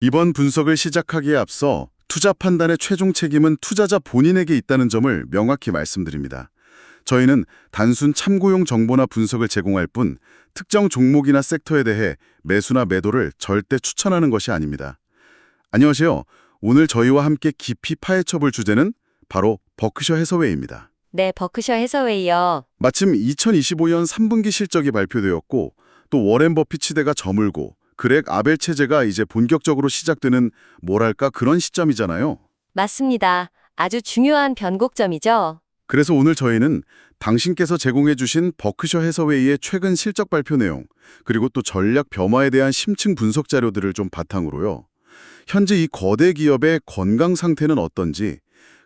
이번 분석을 시작하기에 앞서 투자 판단의 최종 책임은 투자자 본인에게 있다는 점을 명확히 말씀드립니다. 저희는 단순 참고용 정보나 분석을 제공할 뿐 특정 종목이나 섹터에 대해 매수나 매도를 절대 추천하는 것이 아닙니다. 안녕하세요. 오늘 저희와 함께 깊이 파헤쳐볼 주제는 바로 버크셔 해서웨이입니다. 네, 버크셔 해서웨이요. 마침 2025년 3분기 실적이 발표되었고 또 워렌 버핏 시대가 저물고 그렉 아벨 체제가 이제 본격적으로 시작되는 뭐랄까 그런 시점이잖아요. 맞습니다. 아주 중요한 변곡점이죠. 그래서 오늘 저희는 당신께서 제공해 주신 버크셔 해서웨이의 최근 실적 발표 내용, 그리고 또 전략 변화에 대한 심층 분석 자료들을 좀 바탕으로요. 현재 이 거대 기업의 건강 상태는 어떤지,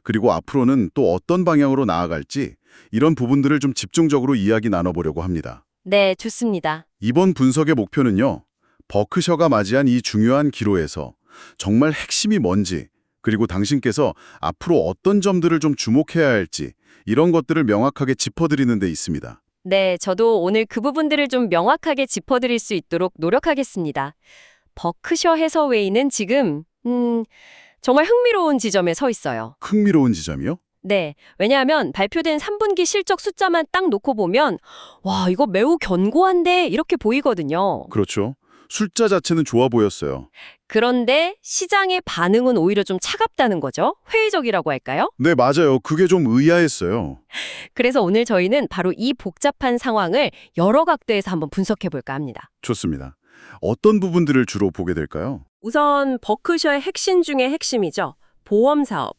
그리고 앞으로는 또 어떤 방향으로 나아갈지 이런 부분들을 좀 집중적으로 이야기 나눠보려고 합니다. 네, 좋습니다. 이번 분석의 목표는요. 버크셔가 맞이한 이 중요한 기로에서 정말 핵심이 뭔지, 그리고 당신께서 앞으로 어떤 점들을 좀 주목해야 할지 이런 것들을 명확하게 짚어드리는 데 있습니다. 네, 저도 오늘 그 부분들을 좀 명확하게 짚어드릴 수 있도록 노력하겠습니다. 버크셔 해서웨이는 지금 정말 흥미로운 지점에 서 있어요. 흥미로운 지점이요? 네, 왜냐하면 발표된 3분기 실적 숫자만 딱 놓고 보면 와, 이거 매우 견고한데 이렇게 보이거든요. 그렇죠. 숫자 자체는 좋아 보였어요. 그런데 시장의 반응은 오히려 좀 차갑다는 거죠. 회의적이라고 할까요? 네, 맞아요. 그게 좀 의아했어요. 그래서 오늘 저희는 바로 이 복잡한 상황을 여러 각도에서 한번 분석해 볼까 합니다. 좋습니다. 어떤 부분들을 주로 보게 될까요? 우선 버크셔의 핵심 중의 핵심이죠. 보험 사업.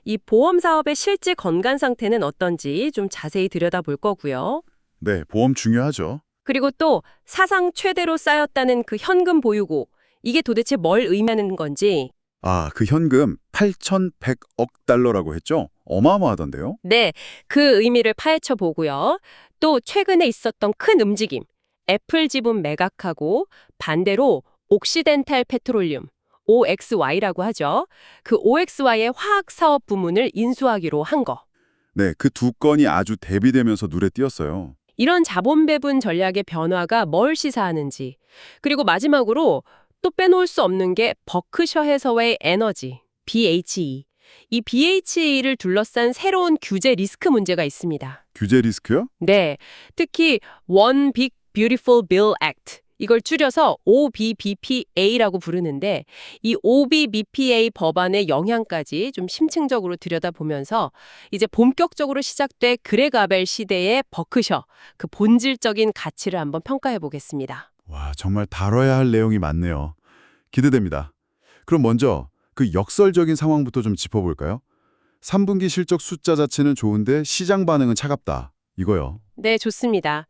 이 보험 사업의 실제 건강 상태는 어떤지 좀 자세히 들여다볼 거고요. 네, 보험 중요하죠. 그리고 또 사상 최대로 쌓였다는 그 현금 보유고, 이게 도대체 뭘 의미하는 건지. 아, 그 현금 8,100억 달러라고 했죠? 어마어마하던데요? 네, 그 의미를 파헤쳐 보고요. 또 최근에 있었던 큰 움직임, 애플 지분 매각하고 반대로 옥시덴탈 페트롤륨, OXY라고 하죠. 그 OXY의 화학 사업 부문을 인수하기로 한 거. 네, 그 두 건이 아주 대비되면서 눈에 띄었어요. 이런 자본 배분 전략의 변화가 뭘 시사하는지. 그리고 마지막으로 또 빼놓을 수 없는 게 버크셔 해서웨이 에너지, BHE. 이 BHE를 둘러싼 새로운 규제 리스크 문제가 있습니다. 규제 리스크요? 네, 특히 One Big Beautiful Bill Act, 이걸 줄여서 OBBPA라고 부르는데 이 OBBPA 법안의 영향까지 좀 심층적으로 들여다보면서 이제 본격적으로 시작될 그렉 아벨 시대의 버크셔, 그 본질적인 가치를 한번 평가해 보겠습니다. 와, 정말 다뤄야 할 내용이 많네요. 기대됩니다. 그럼 먼저 그 역설적인 상황부터 좀 짚어볼까요? 3분기 실적 숫자 자체는 좋은데 시장 반응은 차갑다. 이거요. 네, 좋습니다.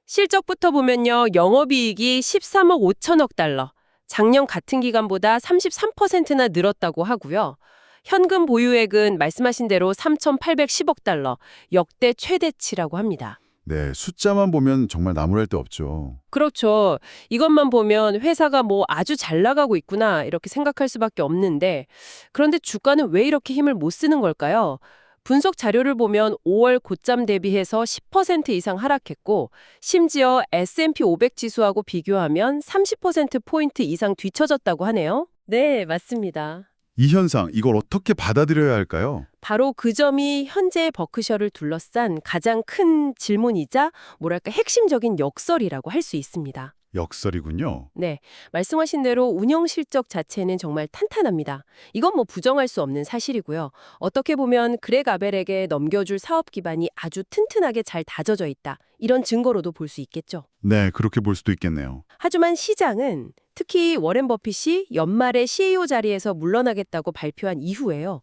실적부터 보면요. 영업이익이 13억 5천억 달러, 작년 같은 기간보다 33%나 늘었다고 하고요. 현금 보유액은 말씀하신 대로 3,810억 달러, 역대 최대치라고 합니다. 네, 숫자만 보면 정말 나무랄 데 없죠. 그렇죠. 이것만 보면 회사가 뭐 아주 잘 나가고 있구나 이렇게 생각할 수밖에 없는데, 그런데 주가는 왜 이렇게 힘을 못 쓰는 걸까요? 분석 자료를 보면 5월 고점 대비해서 10% 이상 하락했고, 심지어 S&P 500 지수하고 비교하면 30%포인트 이상 뒤처졌다고 하네요. 네, 맞습니다. 이 현상, 이걸 어떻게 받아들여야 할까요? 바로 그 점이 현재 버크셔를 둘러싼 가장 큰 질문이자 뭐랄까 핵심적인 역설이라고 할 수 있습니다. 역설이군요. 네, 말씀하신 대로 운영 실적 자체는 정말 탄탄합니다. 이건 뭐 부정할 수 없는 사실이고요. 어떻게 보면 그렉 아벨에게 넘겨줄 사업 기반이 아주 튼튼하게 잘 다져져 있다. 이런 증거로도 볼 수 있겠죠. 네, 그렇게 볼 수도 있겠네요. 하지만 시장은 특히 워렌 버핏이 연말에 CEO 자리에서 물러나겠다고 발표한 이후에요.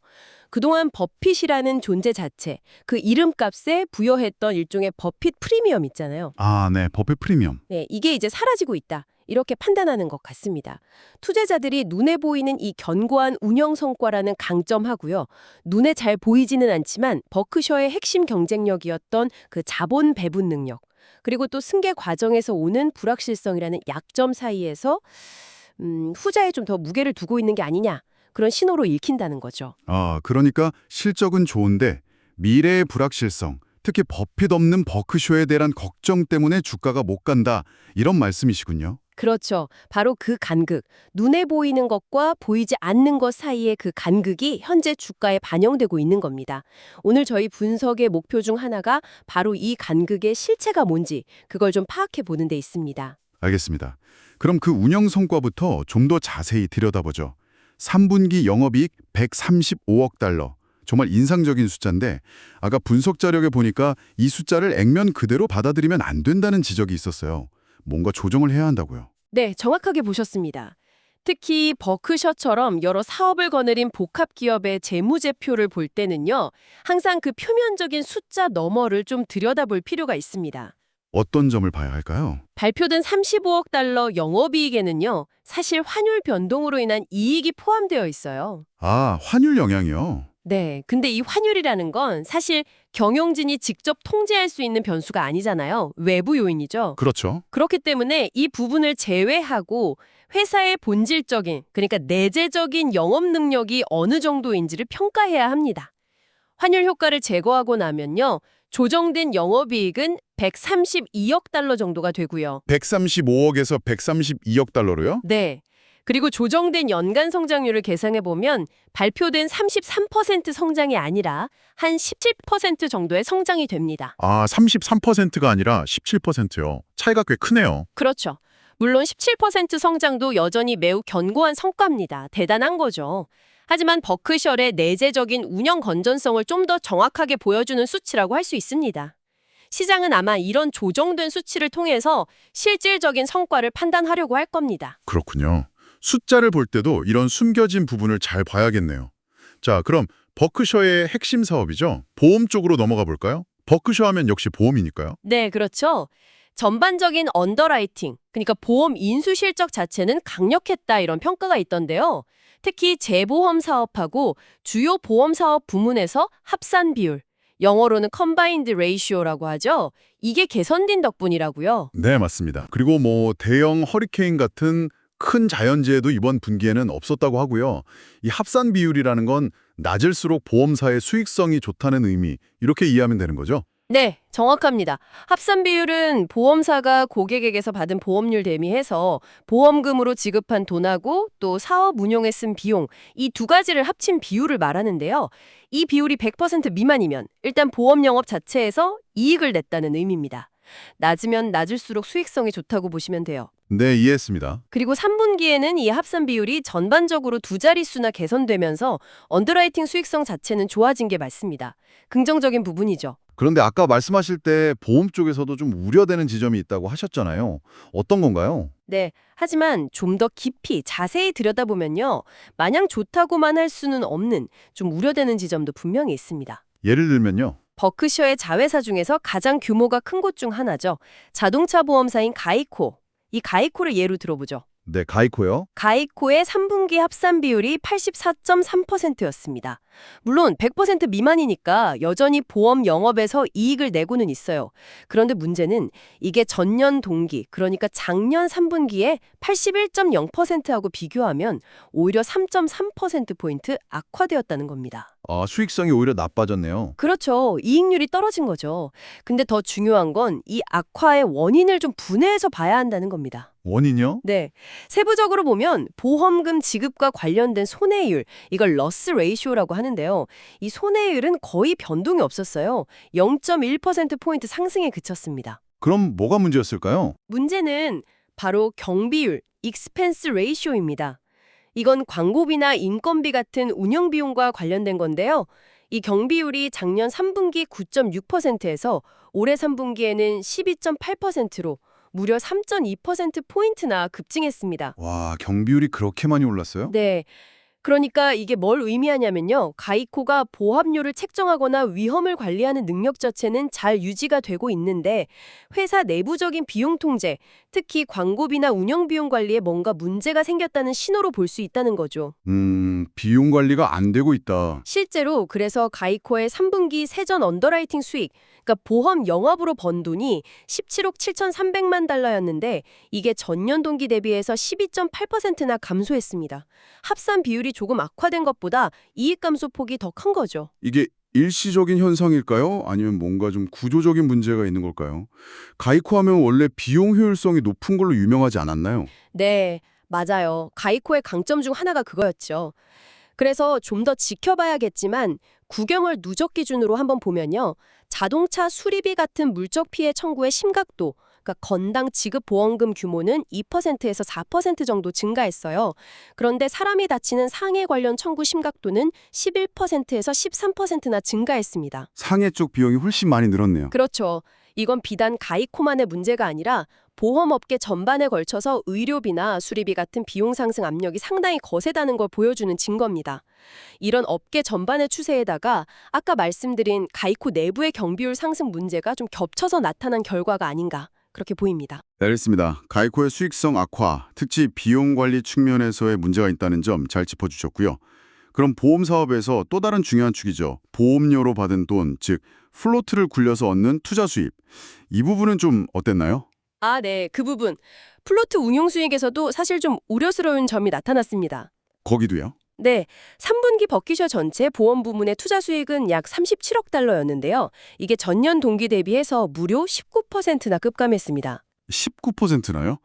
그동안 버핏이라는 존재 자체, 그 이름값에 부여했던 일종의 버핏 프리미엄 있잖아요. 아, 네, 버핏 프리미엄. 네, 이게 이제 사라지고 있다. 이렇게 판단하는 것 같습니다. 투자자들이 눈에 보이는 이 견고한 운영 성과라는 강점하고요. 눈에 잘 보이지는 않지만 버크셔의 핵심 경쟁력이었던 그 자본 배분 능력, 그리고 또 승계 과정에서 오는 불확실성이라는 약점 사이에서 후자에 좀 더 무게를 두고 있는 게 아니냐. 그런 신호로 읽힌다는 거죠. 아, 그러니까 실적은 좋은데 미래의 불확실성, 특히 버핏 없는 버크셔에 대한 걱정 때문에 주가가 못 간다. 이런 말씀이시군요. 그렇죠. 바로 그 간극, 눈에 보이는 것과 보이지 않는 것 사이의 그 간극이 현재 주가에 반영되고 있는 겁니다. 오늘 저희 분석의 목표 중 하나가 바로 이 간극의 실체가 뭔지 그걸 좀 파악해 보는 데 있습니다. 알겠습니다. 그럼 그 운영 성과부터 좀 더 자세히 들여다보죠. 3분기 영업이익 135억 달러. 정말 인상적인 숫자인데 아까 분석 자료에 보니까 이 숫자를 액면 그대로 받아들이면 안 된다는 지적이 있었어요. 뭔가 조정을 해야 한다고요. 네, 정확하게 보셨습니다. 특히 버크셔처럼 여러 사업을 거느린 복합 기업의 재무제표를 볼 때는요, 항상 그 표면적인 숫자 너머를 좀 들여다볼 필요가 있습니다. 어떤 점을 봐야 할까요? 발표된 35억 달러 영업이익에는요, 사실 환율 변동으로 인한 이익이 포함되어 있어요. 아, 환율 영향이요. 네, 근데 이 환율이라는 건 사실 경영진이 직접 통제할 수 있는 변수가 아니잖아요. 외부 요인이죠. 그렇죠. 그렇기 때문에 이 부분을 제외하고 회사의 본질적인, 그러니까 내재적인 영업 능력이 어느 정도인지를 평가해야 합니다. 환율 효과를 제거하고 나면요, 조정된 영업이익은 132억 달러 정도가 되고요. 135억에서 132억 달러로요? 네. 그리고 조정된 연간 성장률을 계산해보면 발표된 33% 성장이 아니라 한 17% 정도의 성장이 됩니다. 아, 33%가 아니라 17%요. 차이가 꽤 크네요. 그렇죠. 물론 17% 성장도 여전히 매우 견고한 성과입니다. 대단한 거죠. 하지만 버크셔의 내재적인 운영 건전성을 좀 더 정확하게 보여주는 수치라고 할 수 있습니다. 시장은 아마 이런 조정된 수치를 통해서 실질적인 성과를 판단하려고 할 겁니다. 그렇군요. 숫자를 볼 때도 이런 숨겨진 부분을 잘 봐야겠네요. 자, 그럼 버크셔의 핵심 사업이죠. 보험 쪽으로 넘어가 볼까요? 버크셔 하면 역시 보험이니까요. 네, 그렇죠. 전반적인 언더라이팅, 그러니까 보험 인수 실적 자체는 강력했다 이런 평가가 있던데요. 특히 재보험 사업하고 주요 보험 사업 부문에서 합산 비율, 영어로는 combined ratio라고 하죠. 이게 개선된 덕분이라고요. 네, 맞습니다. 그리고 대형 허리케인 같은 큰 자연재해도 이번 분기에는 없었다고 하고요. 이 합산 비율이라는 건 낮을수록 보험사의 수익성이 좋다는 의미, 이렇게 이해하면 되는 거죠? 네, 정확합니다. 합산 비율은 보험사가 고객에게서 받은 보험료 대비해서 보험금으로 지급한 돈하고 또 사업 운용에 쓴 비용, 이 두 가지를 합친 비율을 말하는데요. 이 비율이 100% 미만이면 일단 보험 영업 자체에서 이익을 냈다는 의미입니다. 낮으면 낮을수록 수익성이 좋다고 보시면 돼요. 네, 이해했습니다. 그리고 3분기에는 이 합산 비율이 전반적으로 두 자릿수나 개선되면서 언더라이팅 수익성 자체는 좋아진 게 맞습니다. 긍정적인 부분이죠. 그런데 아까 말씀하실 때 보험 쪽에서도 좀 우려되는 지점이 있다고 하셨잖아요. 어떤 건가요? 네, 하지만 좀 더 깊이 자세히 들여다보면요. 마냥 좋다고만 할 수는 없는 좀 우려되는 지점도 분명히 있습니다. 예를 들면요. 버크셔의 자회사 중에서 가장 규모가 큰 곳 중 하나죠. 자동차 보험사인 가이코. 이 가이코를 예로 들어보죠. 네, 가이코요. 가이코의 3분기 합산 비율이 84.3%였습니다. 물론 100% 미만이니까 여전히 보험 영업에서 이익을 내고는 있어요. 그런데 문제는 이게 전년 동기, 그러니까 작년 3분기에 81.0%하고 비교하면 오히려 3.3%포인트 악화되었다는 겁니다. 아, 수익성이 오히려 나빠졌네요. 그렇죠. 이익률이 떨어진 거죠. 근데 더 중요한 건 이 악화의 원인을 좀 분해해서 봐야 한다는 겁니다. 원인요? 네. 세부적으로 보면 보험금 지급과 관련된 손해율, 이걸 러스 레이쇼라고 하는데요. 이 손해율은 거의 변동이 없었어요. 0.1%포인트 상승에 그쳤습니다. 그럼 뭐가 문제였을까요? 문제는 바로 경비율, 익스펜스 레이쇼입니다. 이건 광고비나 인건비 같은 운영 비용과 관련된 건데요. 이 경비율이 작년 3분기 9.6%에서 올해 3분기에는 12.8%로 무려 3.2%포인트나 급증했습니다. 와, 경비율이 그렇게 많이 올랐어요? 네. 그러니까 이게 뭘 의미하냐면요. 가이코가 보합료를 책정하거나 위험을 관리하는 능력 자체는 잘 유지가 되고 있는데 회사 내부적인 비용 통제, 특히 광고비나 운영 비용 관리에 뭔가 문제가 생겼다는 신호로 볼 수 있다는 거죠. 비용 관리가 안 되고 있다. 실제로 그래서 가이코의 3분기 세전 언더라이팅 수익, 그러니까 보험 영업으로 번 돈이 17억 7,300만 달러였는데 이게 전년 동기 대비해서 12.8%나 감소했습니다. 합산 비율이 조금 악화된 것보다 이익 감소 폭이 더 큰 거죠. 이게 일시적인 현상일까요? 아니면 뭔가 좀 구조적인 문제가 있는 걸까요? 가이코 하면 원래 비용 효율성이 높은 걸로 유명하지 않았나요? 네, 맞아요. 가이코의 강점 중 하나가 그거였죠. 그래서 좀 더 지켜봐야겠지만 구경을 누적 기준으로 한번 보면요. 자동차 수리비 같은 물적 피해 청구의 심각도, 그러니까 건당 지급 보험금 규모는 2%에서 4% 정도 증가했어요. 그런데 사람이 다치는 상해 관련 청구 심각도는 11%에서 13%나 증가했습니다. 상해 쪽 비용이 훨씬 많이 늘었네요. 그렇죠. 이건 비단 가이코만의 문제가 아니라 보험업계 전반에 걸쳐서 의료비나 수리비 같은 비용 상승 압력이 상당히 거세다는 걸 보여주는 증거입니다. 이런 업계 전반의 추세에다가 아까 말씀드린 가이코 내부의 경비율 상승 문제가 좀 겹쳐서 나타난 결과가 아닌가 그렇게 보입니다. 네, 알겠습니다. 가이코의 수익성 악화, 특히 비용 관리 측면에서의 문제가 있다는 점 잘 짚어주셨고요. 그럼 보험 사업에서 또 다른 중요한 축이죠. 보험료로 받은 돈, 즉 플로트를 굴려서 얻는 투자 수입. 이 부분은 좀 어땠나요? 아, 네. 그 부분. 플로트 운용 수익에서도 사실 좀 우려스러운 점이 나타났습니다. 거기도요? 네, 3분기 버키셔 전체 보험 부문의 투자 수익은 약 37억 달러였는데요. 이게 전년 동기 대비해서 무려 19%나 급감했습니다. 19%나요?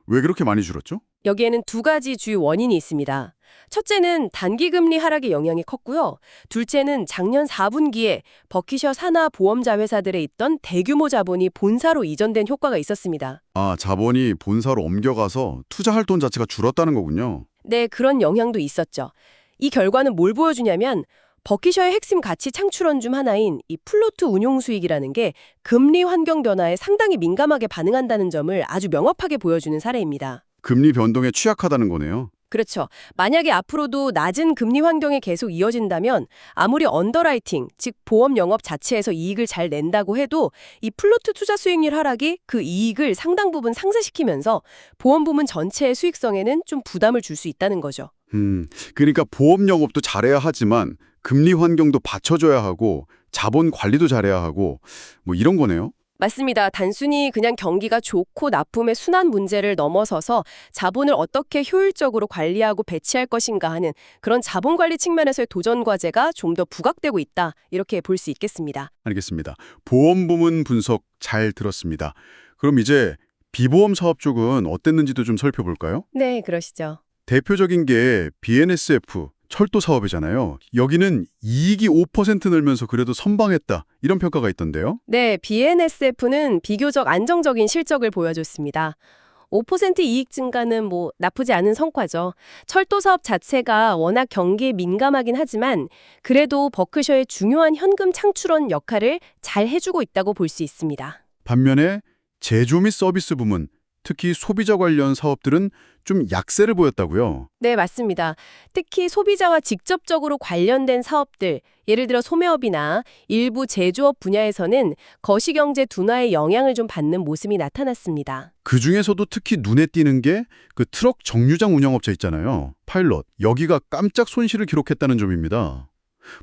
왜 그렇게 많이 줄었죠? 여기에는 두 가지 주요 원인이 있습니다. 첫째는 단기금리 하락의 영향이 컸고요. 둘째는 작년 4분기에 버키셔 산하 보험자 회사들에 있던 대규모 자본이 본사로 이전된 효과가 있었습니다. 아, 자본이 본사로 옮겨가서 투자할 돈 자체가 줄었다는 거군요. 네, 그런 영향도 있었죠. 이 결과는 뭘 보여주냐면 버키셔의 핵심 가치 창출원 중 하나인 이 플로트 운용 수익이라는 게 금리 환경 변화에 상당히 민감하게 반응한다는 점을 아주 명확하게 보여주는 사례입니다. 금리 변동에 취약하다는 거네요. 그렇죠. 만약에 앞으로도 낮은 금리 환경이 계속 이어진다면 아무리 언더라이팅, 즉 보험 영업 자체에서 이익을 잘 낸다고 해도 이 플로트 투자 수익률 하락이 그 이익을 상당 부분 상쇄시키면서 보험 부문 전체의 수익성에는 좀 부담을 줄 수 있다는 거죠. 그러니까 보험 영업도 잘해야 하지만 금리 환경도 받쳐줘야 하고 자본 관리도 잘해야 하고 뭐 이런 거네요. 맞습니다. 단순히 그냥 경기가 좋고 나쁨의 순환 문제를 넘어서서 자본을 어떻게 효율적으로 관리하고 배치할 것인가 하는 그런 자본 관리 측면에서의 도전 과제가 좀 더 부각되고 있다. 이렇게 볼 수 있겠습니다. 알겠습니다. 보험 부문 분석 잘 들었습니다. 그럼 이제 비보험 사업 쪽은 어땠는지도 좀 살펴볼까요? 네, 그러시죠. 대표적인 게 BNSF 철도 사업이잖아요. 여기는 이익이 5% 늘면서 그래도 선방했다. 이런 평가가 있던데요. 네, BNSF는 비교적 안정적인 실적을 보여줬습니다. 5% 이익 증가는 뭐 나쁘지 않은 성과죠. 철도 사업 자체가 워낙 경기에 민감하긴 하지만 그래도 버크셔의 중요한 현금 창출원 역할을 잘 해주고 있다고 볼 수 있습니다. 반면에 제조 및 서비스 부문, 특히 소비자 관련 사업들은 좀 약세를 보였다고요. 네, 맞습니다. 특히 소비자와 직접적으로 관련된 사업들, 예를 들어 소매업이나 일부 제조업 분야에서는 거시경제 둔화의 영향을 좀 받는 모습이 나타났습니다. 그중에서도 특히 눈에 띄는 게 그 트럭 정류장 운영업체 있잖아요. 파일럿. 여기가 깜짝 손실을 기록했다는 점입니다.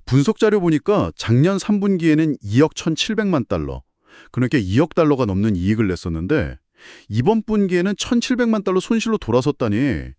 분석 자료 보니까 작년 3분기에는 2억 1,700만 달러, 그러니까 2억 달러가 넘는 이익을 냈었는데 이번 분기에는 1,700만 달러 손실로 돌아섰다니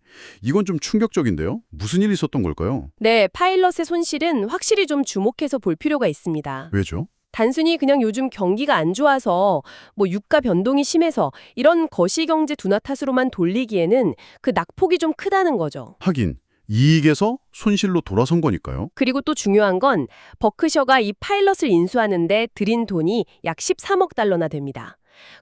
이건 좀 충격적인데요? 무슨 일이 있었던 걸까요? 네, 파일럿의 손실은 확실히 좀 주목해서 볼 필요가 있습니다. 왜죠? 단순히 그냥 요즘 경기가 안 좋아서 뭐 유가 변동이 심해서 이런 거시경제 둔화 탓으로만 돌리기에는 그 낙폭이 좀 크다는 거죠. 하긴 이익에서 손실로 돌아선 거니까요. 그리고 또 중요한 건 버크셔가 이 파일럿을 인수하는데 들인 돈이 약 13억 달러나 됩니다.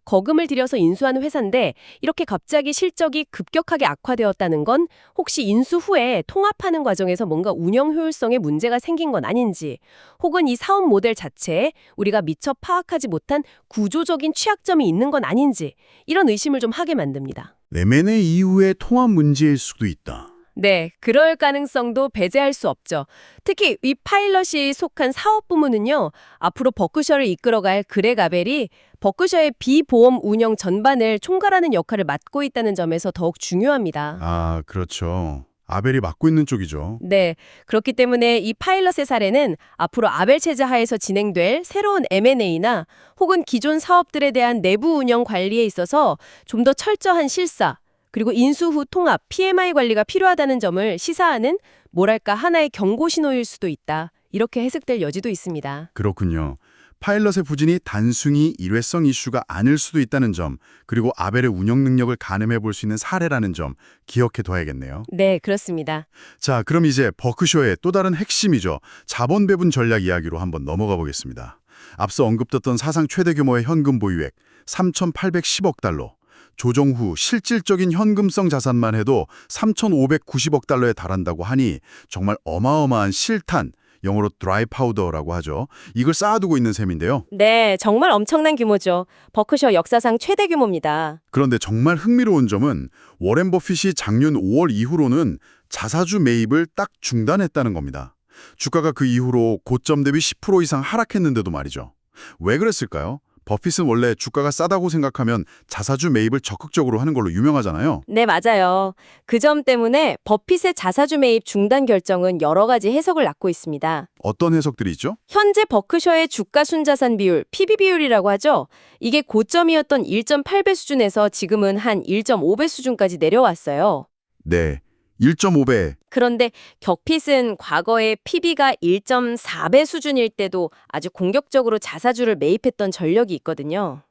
거금을 들여서 인수하는 회사인데 이렇게 갑자기 실적이 급격하게 악화되었다는 건 혹시 인수 후에 통합하는 과정에서 뭔가 운영 효율성에 문제가 생긴 건 아닌지, 혹은 이 사업 모델 자체에 우리가 미처 파악하지 못한 구조적인 취약점이 있는 건 아닌지, 이런 의심을 좀 하게 만듭니다. M&A 이후의 통합 문제일 수도 있다. 네, 그럴 가능성도 배제할 수 없죠. 특히 이 파일럿이 속한 사업 부문은요, 앞으로 버크셔를 이끌어갈 그렉 아벨이 버크셔의 비보험 운영 전반을 총괄하는 역할을 맡고 있다는 점에서 더욱 중요합니다. 아, 그렇죠. 아벨이 맡고 있는 쪽이죠. 네, 그렇기 때문에 이 파일럿의 사례는 앞으로 아벨 체제 하에서 진행될 새로운 M&A나 혹은 기존 사업들에 대한 내부 운영 관리에 있어서 좀 더 철저한 실사, 그리고 인수 후 통합, PMI 관리가 필요하다는 점을 시사하는 뭐랄까 하나의 경고 신호일 수도 있다. 이렇게 해석될 여지도 있습니다. 그렇군요. 파일럿의 부진이 단순히 일회성 이슈가 아닐 수도 있다는 점, 그리고 아벨의 운영 능력을 가늠해 볼 수 있는 사례라는 점 기억해 둬야겠네요. 네, 그렇습니다. 자, 그럼 이제 버크셔의 또 다른 핵심이죠. 자본 배분 전략 이야기로 한번 넘어가 보겠습니다. 앞서 언급됐던 사상 최대 규모의 현금 보유액 3,810억 달러. 조정 후 실질적인 현금성 자산만 해도 3,590억 달러에 달한다고 하니 정말 어마어마한 실탄, 영어로 드라이 파우더라고 하죠. 이걸 쌓아두고 있는 셈인데요. 네, 정말 엄청난 규모죠. 버크셔 역사상 최대 규모입니다. 그런데 정말 흥미로운 점은 워렌 버핏이 작년 5월 이후로는 자사주 매입을 딱 중단했다는 겁니다. 주가가 그 이후로 고점 대비 10% 이상 하락했는데도 말이죠. 왜 그랬을까요? 버핏은 원래 주가가 싸다고 생각하면 자사주 매입을 적극적으로 하는 걸로 유명하잖아요. 네, 맞아요. 그 점 때문에 버핏의 자사주 매입 중단 결정은 여러 가지 해석을 낳고 있습니다. 어떤 해석들이 있죠? 현재 버크셔의 주가 순자산 비율, PB 비율이라고 하죠. 이게 고점이었던 1.8배 수준에서 지금은 한 1.5배 수준까지 내려왔어요. 네, 1.5배. 그런데 격핏은 과거에 PB가 1.4배 수준일 때도 아주 공격적으로 자사주를 매입했던 전력이 있거든요.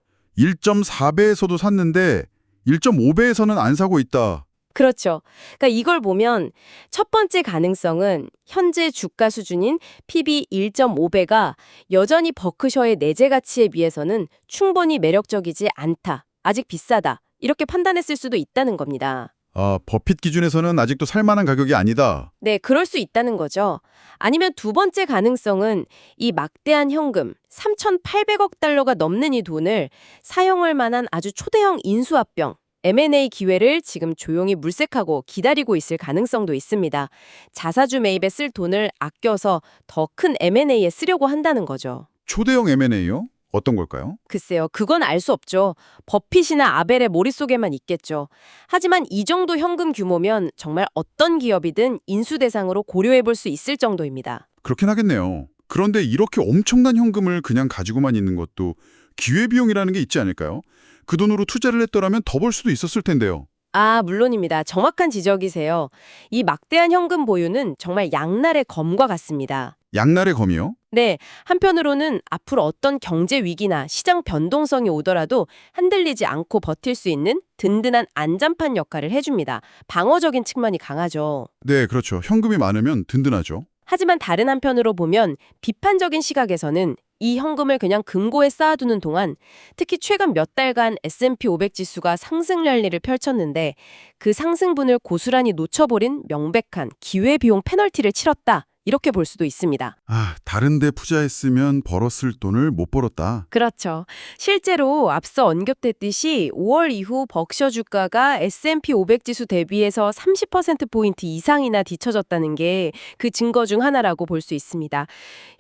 1.4배에서도 샀는데 1.5배에서는 안 사고 있다. 그렇죠. 그러니까 이걸 보면 첫 번째 가능성은 현재 주가 수준인 PB 1.5배가 여전히 버크셔의 내재 가치에 비해서는 충분히 매력적이지 않다. 아직 비싸다. 이렇게 판단했을 수도 있다는 겁니다. 아, 버핏 기준에서는 아직도 살만한 가격이 아니다. 네, 그럴 수 있다는 거죠. 아니면 두 번째 가능성은 이 막대한 현금 3,800억 달러가 넘는 이 돈을 사용할 만한 아주 초대형 인수합병, M&A 기회를 지금 조용히 물색하고 기다리고 있을 가능성도 있습니다. 자사주 매입에 쓸 돈을 아껴서 더 큰 M&A에 쓰려고 한다는 거죠. 초대형 M&A요? 어떤 걸까요? 글쎄요, 그건 알 수 없죠. 버핏이나 아벨의 머릿속에만 있겠죠. 하지만 이 정도 현금 규모면 정말 어떤 기업이든 인수 대상으로 고려해 볼 수 있을 정도입니다. 그렇긴 하겠네요. 그런데 이렇게 엄청난 현금을 그냥 가지고만 있는 것도 기회비용이라는 게 있지 않을까요? 그 돈으로 투자를 했더라면 더 벌 수도 있었을 텐데요. 아, 물론입니다. 정확한 지적이세요. 이 막대한 현금 보유는 정말 양날의 검과 같습니다. 양날의 검이요? 네, 한편으로는 앞으로 어떤 경제 위기나 시장 변동성이 오더라도 흔들리지 않고 버틸 수 있는 든든한 안전판 역할을 해줍니다. 방어적인 측면이 강하죠. 네, 그렇죠. 현금이 많으면 든든하죠. 하지만 다른 한편으로 보면 비판적인 시각에서는 이 현금을 그냥 금고에 쌓아두는 동안 특히 최근 몇 달간 S&P 500 지수가 상승 랠리를 펼쳤는데 그 상승분을 고스란히 놓쳐버린 명백한 기회비용 페널티를 치렀다. 이렇게 볼 수도 있습니다. 아, 다른 데 투자했으면 벌었을 돈을 못 벌었다. 그렇죠. 실제로 앞서 언급됐듯이 5월 이후 버크셔 주가가 S&P 500 지수 대비해서 30%포인트 이상이나 뒤처졌다는 게 그 증거 중 하나라고 볼 수 있습니다.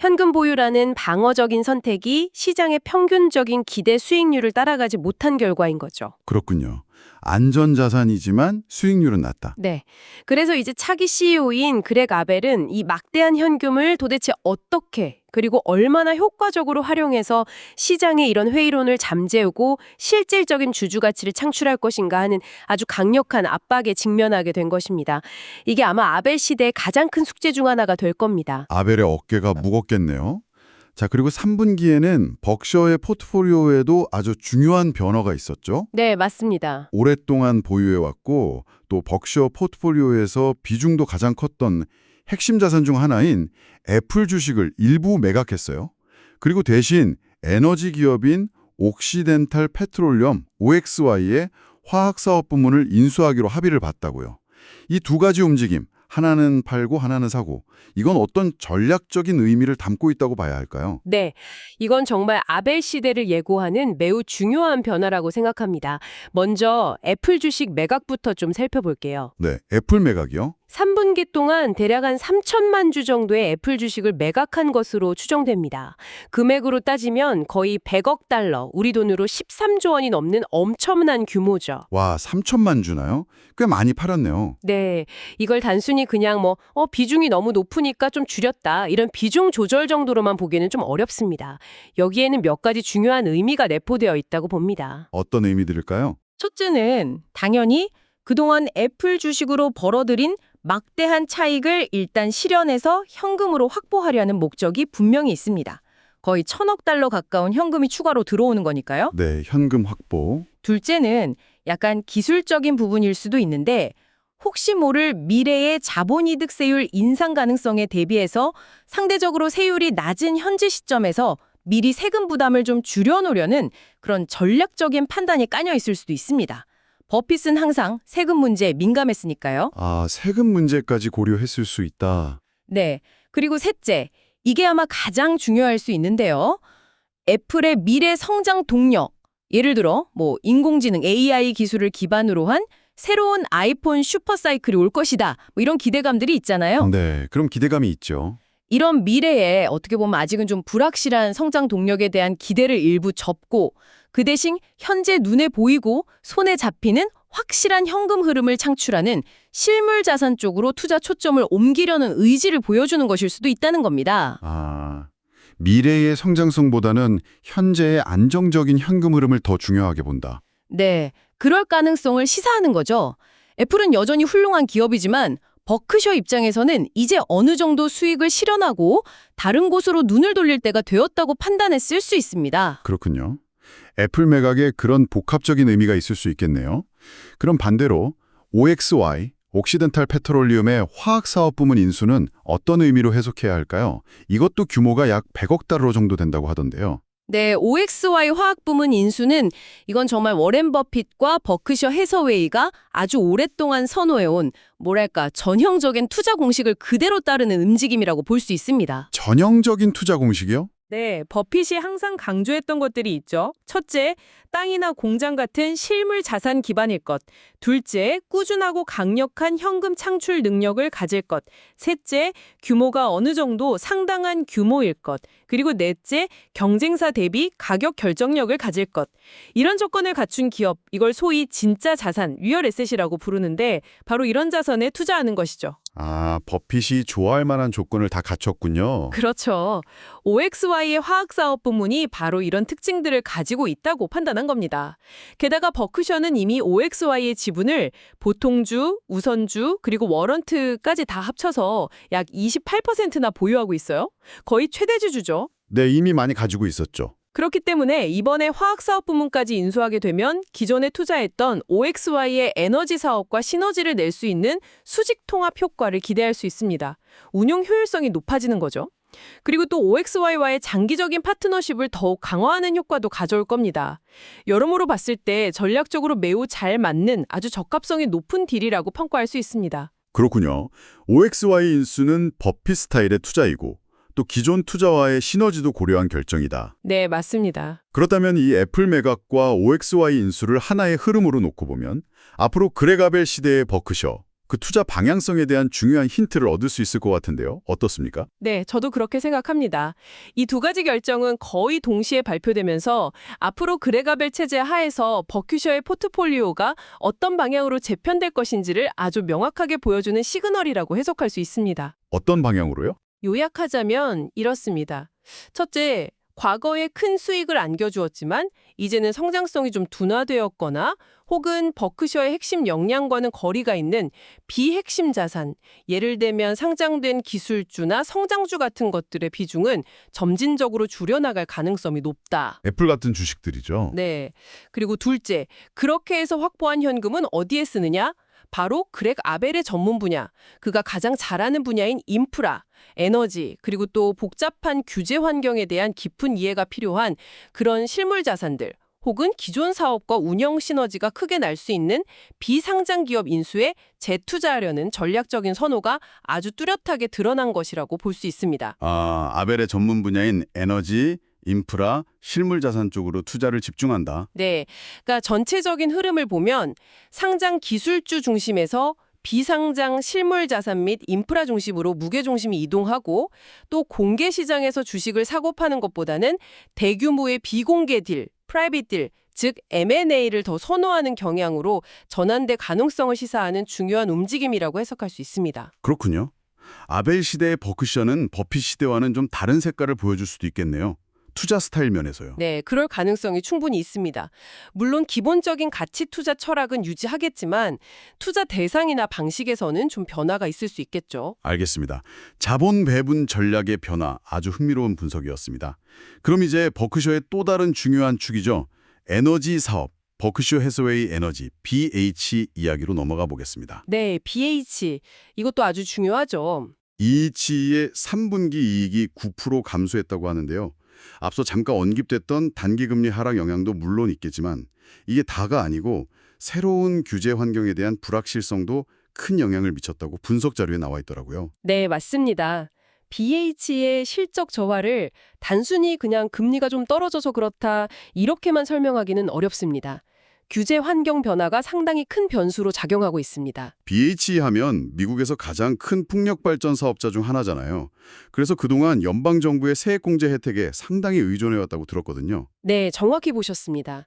현금 보유라는 방어적인 선택이 시장의 평균적인 기대 수익률을 따라가지 못한 결과인 거죠. 그렇군요. 안전자산이지만 수익률은 낮다. 네. 그래서 이제 차기 CEO인 그렉 아벨은 이 막대한 현금을 도대체 어떻게 그리고 얼마나 효과적으로 활용해서 시장의 이런 회의론을 잠재우고 실질적인 주주 가치를 창출할 것인가 하는 아주 강력한 압박에 직면하게 된 것입니다. 이게 아마 아벨 시대의 가장 큰 숙제 중 하나가 될 겁니다. 아벨의 어깨가 무겁겠네요. 자, 그리고 3분기에는 버크셔의 포트폴리오에도 아주 중요한 변화가 있었죠. 네, 맞습니다. 오랫동안 보유해왔고 또 버크셔 포트폴리오에서 비중도 가장 컸던 핵심 자산 중 하나인 애플 주식을 일부 매각했어요. 그리고 대신 에너지 기업인 옥시덴탈 페트롤리엄 OXY의 화학사업 부문을 인수하기로 합의를 봤다고요. 이 두 가지 움직임, 하나는 팔고 하나는 사고, 이건 어떤 전략적인 의미를 담고 있다고 봐야 할까요? 네, 이건 정말 아벨 시대를 예고하는 매우 중요한 변화라고 생각합니다. 먼저 애플 주식 매각부터 좀 살펴볼게요. 네, 애플 매각이요? 3분기 동안 대략 한 3천만 주 정도의 애플 주식을 매각한 것으로 추정됩니다. 금액으로 따지면 거의 100억 달러, 우리 돈으로 13조 원이 넘는 엄청난 규모죠. 와, 3천만 주나요? 꽤 많이 팔았네요. 네, 이걸 단순히 그냥 비중이 너무 높으니까 좀 줄였다. 이런 비중 조절 정도로만 보기에는 좀 어렵습니다. 여기에는 몇 가지 중요한 의미가 내포되어 있다고 봅니다. 어떤 의미들일까요? 첫째는 당연히 그동안 애플 주식으로 벌어들인 막대한 차익을 일단 실현해서 현금으로 확보하려는 목적이 분명히 있습니다. 거의 1,000억 달러 가까운 현금이 추가로 들어오는 거니까요. 네, 현금 확보. 둘째는 약간 기술적인 부분일 수도 있는데 혹시 모를 미래의 자본이득세율 인상 가능성에 대비해서 상대적으로 세율이 낮은 현재 시점에서 미리 세금 부담을 좀 줄여놓으려는 그런 전략적인 판단이 깔려 있을 수도 있습니다. 버핏은 항상 세금 문제에 민감했으니까요. 아, 세금 문제까지 고려했을 수 있다. 네. 그리고 셋째, 이게 아마 가장 중요할 수 있는데요. 애플의 미래 성장 동력, 예를 들어 인공지능 AI 기술을 기반으로 한 새로운 아이폰 슈퍼사이클이 올 것이다. 이런 기대감들이 있잖아요. 네, 그럼 기대감이 있죠. 이런 미래에 어떻게 보면 아직은 좀 불확실한 성장 동력에 대한 기대를 일부 접고 그 대신 현재 눈에 보이고 손에 잡히는 확실한 현금 흐름을 창출하는 실물 자산 쪽으로 투자 초점을 옮기려는 의지를 보여주는 것일 수도 있다는 겁니다. 아, 미래의 성장성보다는 현재의 안정적인 현금 흐름을 더 중요하게 본다. 네, 그럴 가능성을 시사하는 거죠. 애플은 여전히 훌륭한 기업이지만 버크셔 입장에서는 이제 어느 정도 수익을 실현하고 다른 곳으로 눈을 돌릴 때가 되었다고 판단했을 수 있습니다. 그렇군요. 애플 매각에 그런 복합적인 의미가 있을 수 있겠네요. 그럼 반대로 OXY, 옥시덴탈 페트롤리움의 화학사업 부문 인수는 어떤 의미로 해석해야 할까요? 이것도 규모가 약 100억 달러 정도 된다고 하던데요. 네, OXY 화학 부문 인수는 이건 정말 워렌 버핏과 버크셔 해서웨이가 아주 오랫동안 선호해온 전형적인 투자 공식을 그대로 따르는 움직임이라고 볼 수 있습니다. 전형적인 투자 공식이요? 네, 버핏이 항상 강조했던 것들이 있죠. 첫째, 땅이나 공장 같은 실물 자산 기반일 것. 둘째, 꾸준하고 강력한 현금 창출 능력을 가질 것. 셋째, 규모가 어느 정도 상당한 규모일 것. 그리고 넷째, 경쟁사 대비 가격 결정력을 가질 것. 이런 조건을 갖춘 기업, 이걸 소위 진짜 자산, 리얼 에셋이라고 부르는데 바로 이런 자산에 투자하는 것이죠. 아, 버핏이 좋아할 만한 조건을 다 갖췄군요. 그렇죠. OXY의 화학사업 부문이 바로 이런 특징들을 가지고 있다고 판단한 겁니다. 게다가 버크셔는 이미 OXY의 지분을 보통주, 우선주, 그리고 워런트까지 다 합쳐서 약 28%나 보유하고 있어요. 거의 최대주주죠. 네, 이미 많이 가지고 있었죠. 그렇기 때문에 이번에 화학사업 부문까지 인수하게 되면 기존에 투자했던 OXY의 에너지 사업과 시너지를 낼 수 있는 수직 통합 효과를 기대할 수 있습니다. 운용 효율성이 높아지는 거죠. 그리고 또 OXY와의 장기적인 파트너십을 더욱 강화하는 효과도 가져올 겁니다. 여러모로 봤을 때 전략적으로 매우 잘 맞는 아주 적합성이 높은 딜이라고 평가할 수 있습니다. 그렇군요. OXY 인수는 버핏 스타일의 투자이고 또 기존 투자와의 시너지도 고려한 결정이다. 네, 맞습니다. 그렇다면 이 애플 매각과 OXY 인수를 하나의 흐름으로 놓고 보면 앞으로 그레가벨 시대의 버크셔, 그 투자 방향성에 대한 중요한 힌트를 얻을 수 있을 것 같은데요. 어떻습니까? 네, 저도 그렇게 생각합니다. 이 두 가지 결정은 거의 동시에 발표되면서 앞으로 그레가벨 체제 하에서 버크셔의 포트폴리오가 어떤 방향으로 재편될 것인지를 아주 명확하게 보여주는 시그널이라고 해석할 수 있습니다. 어떤 방향으로요? 요약하자면 이렇습니다. 첫째, 과거에 큰 수익을 안겨주었지만 이제는 성장성이 좀 둔화되었거나 혹은 버크셔의 핵심 역량과는 거리가 있는 비핵심 자산, 예를 들면 상장된 기술주나 성장주 같은 것들의 비중은 점진적으로 줄여나갈 가능성이 높다. 애플 같은 주식들이죠. 네. 그리고 둘째, 그렇게 해서 확보한 현금은 어디에 쓰느냐? 바로 그렉 아벨의 전문 분야, 그가 가장 잘하는 분야인 인프라, 에너지, 그리고 또 복잡한 규제 환경에 대한 깊은 이해가 필요한 그런 실물 자산들, 혹은 기존 사업과 운영 시너지가 크게 날 수 있는 비상장 기업 인수에 재투자하려는 전략적인 선호가 아주 뚜렷하게 드러난 것이라고 볼 수 있습니다. 아, 아벨의 전문 분야인 에너지, 인프라, 실물 자산 쪽으로 투자를 집중한다. 네, 그러니까 전체적인 흐름을 보면 상장 기술주 중심에서 비상장 실물 자산 및 인프라 중심으로 무게 중심이 이동하고 또 공개 시장에서 주식을 사고 파는 것보다는 대규모의 비공개 딜, 프라이빗 딜, 즉 M&A를 더 선호하는 경향으로 전환될 가능성을 시사하는 중요한 움직임이라고 해석할 수 있습니다. 그렇군요. 아벨 시대의 버크셔는 버핏 시대와는 좀 다른 색깔을 보여줄 수도 있겠네요. 투자 스타일 면에서요. 네, 그럴 가능성이 충분히 있습니다. 물론 기본적인 가치 투자 철학은 유지하겠지만 투자 대상이나 방식에서는 좀 변화가 있을 수 있겠죠. 알겠습니다. 자본 배분 전략의 변화, 아주 흥미로운 분석이었습니다. 그럼 이제 버크셔의 또 다른 중요한 축이죠. 에너지 사업, 버크셔 해서웨이 에너지, BH 이야기로 넘어가 보겠습니다. 네, BH. 이것도 아주 중요하죠. BH의 3분기 이익이 9% 감소했다고 하는데요. 앞서 잠깐 언급됐던 단기금리 하락 영향도 물론 있겠지만 이게 다가 아니고 새로운 규제 환경에 대한 불확실성도 큰 영향을 미쳤다고 분석 자료에 나와 있더라고요. 네, 맞습니다. BH의 실적 저하를 단순히 그냥 금리가 좀 떨어져서 그렇다 이렇게만 설명하기는 어렵습니다. 규제 환경 변화가 상당히 큰 변수로 작용하고 있습니다. BH 하면 미국에서 가장 큰 풍력발전 사업자 중 하나잖아요. 그래서 그동안 연방정부의 세액공제 혜택에 상당히 의존해왔다고 들었거든요. 네, 정확히 보셨습니다.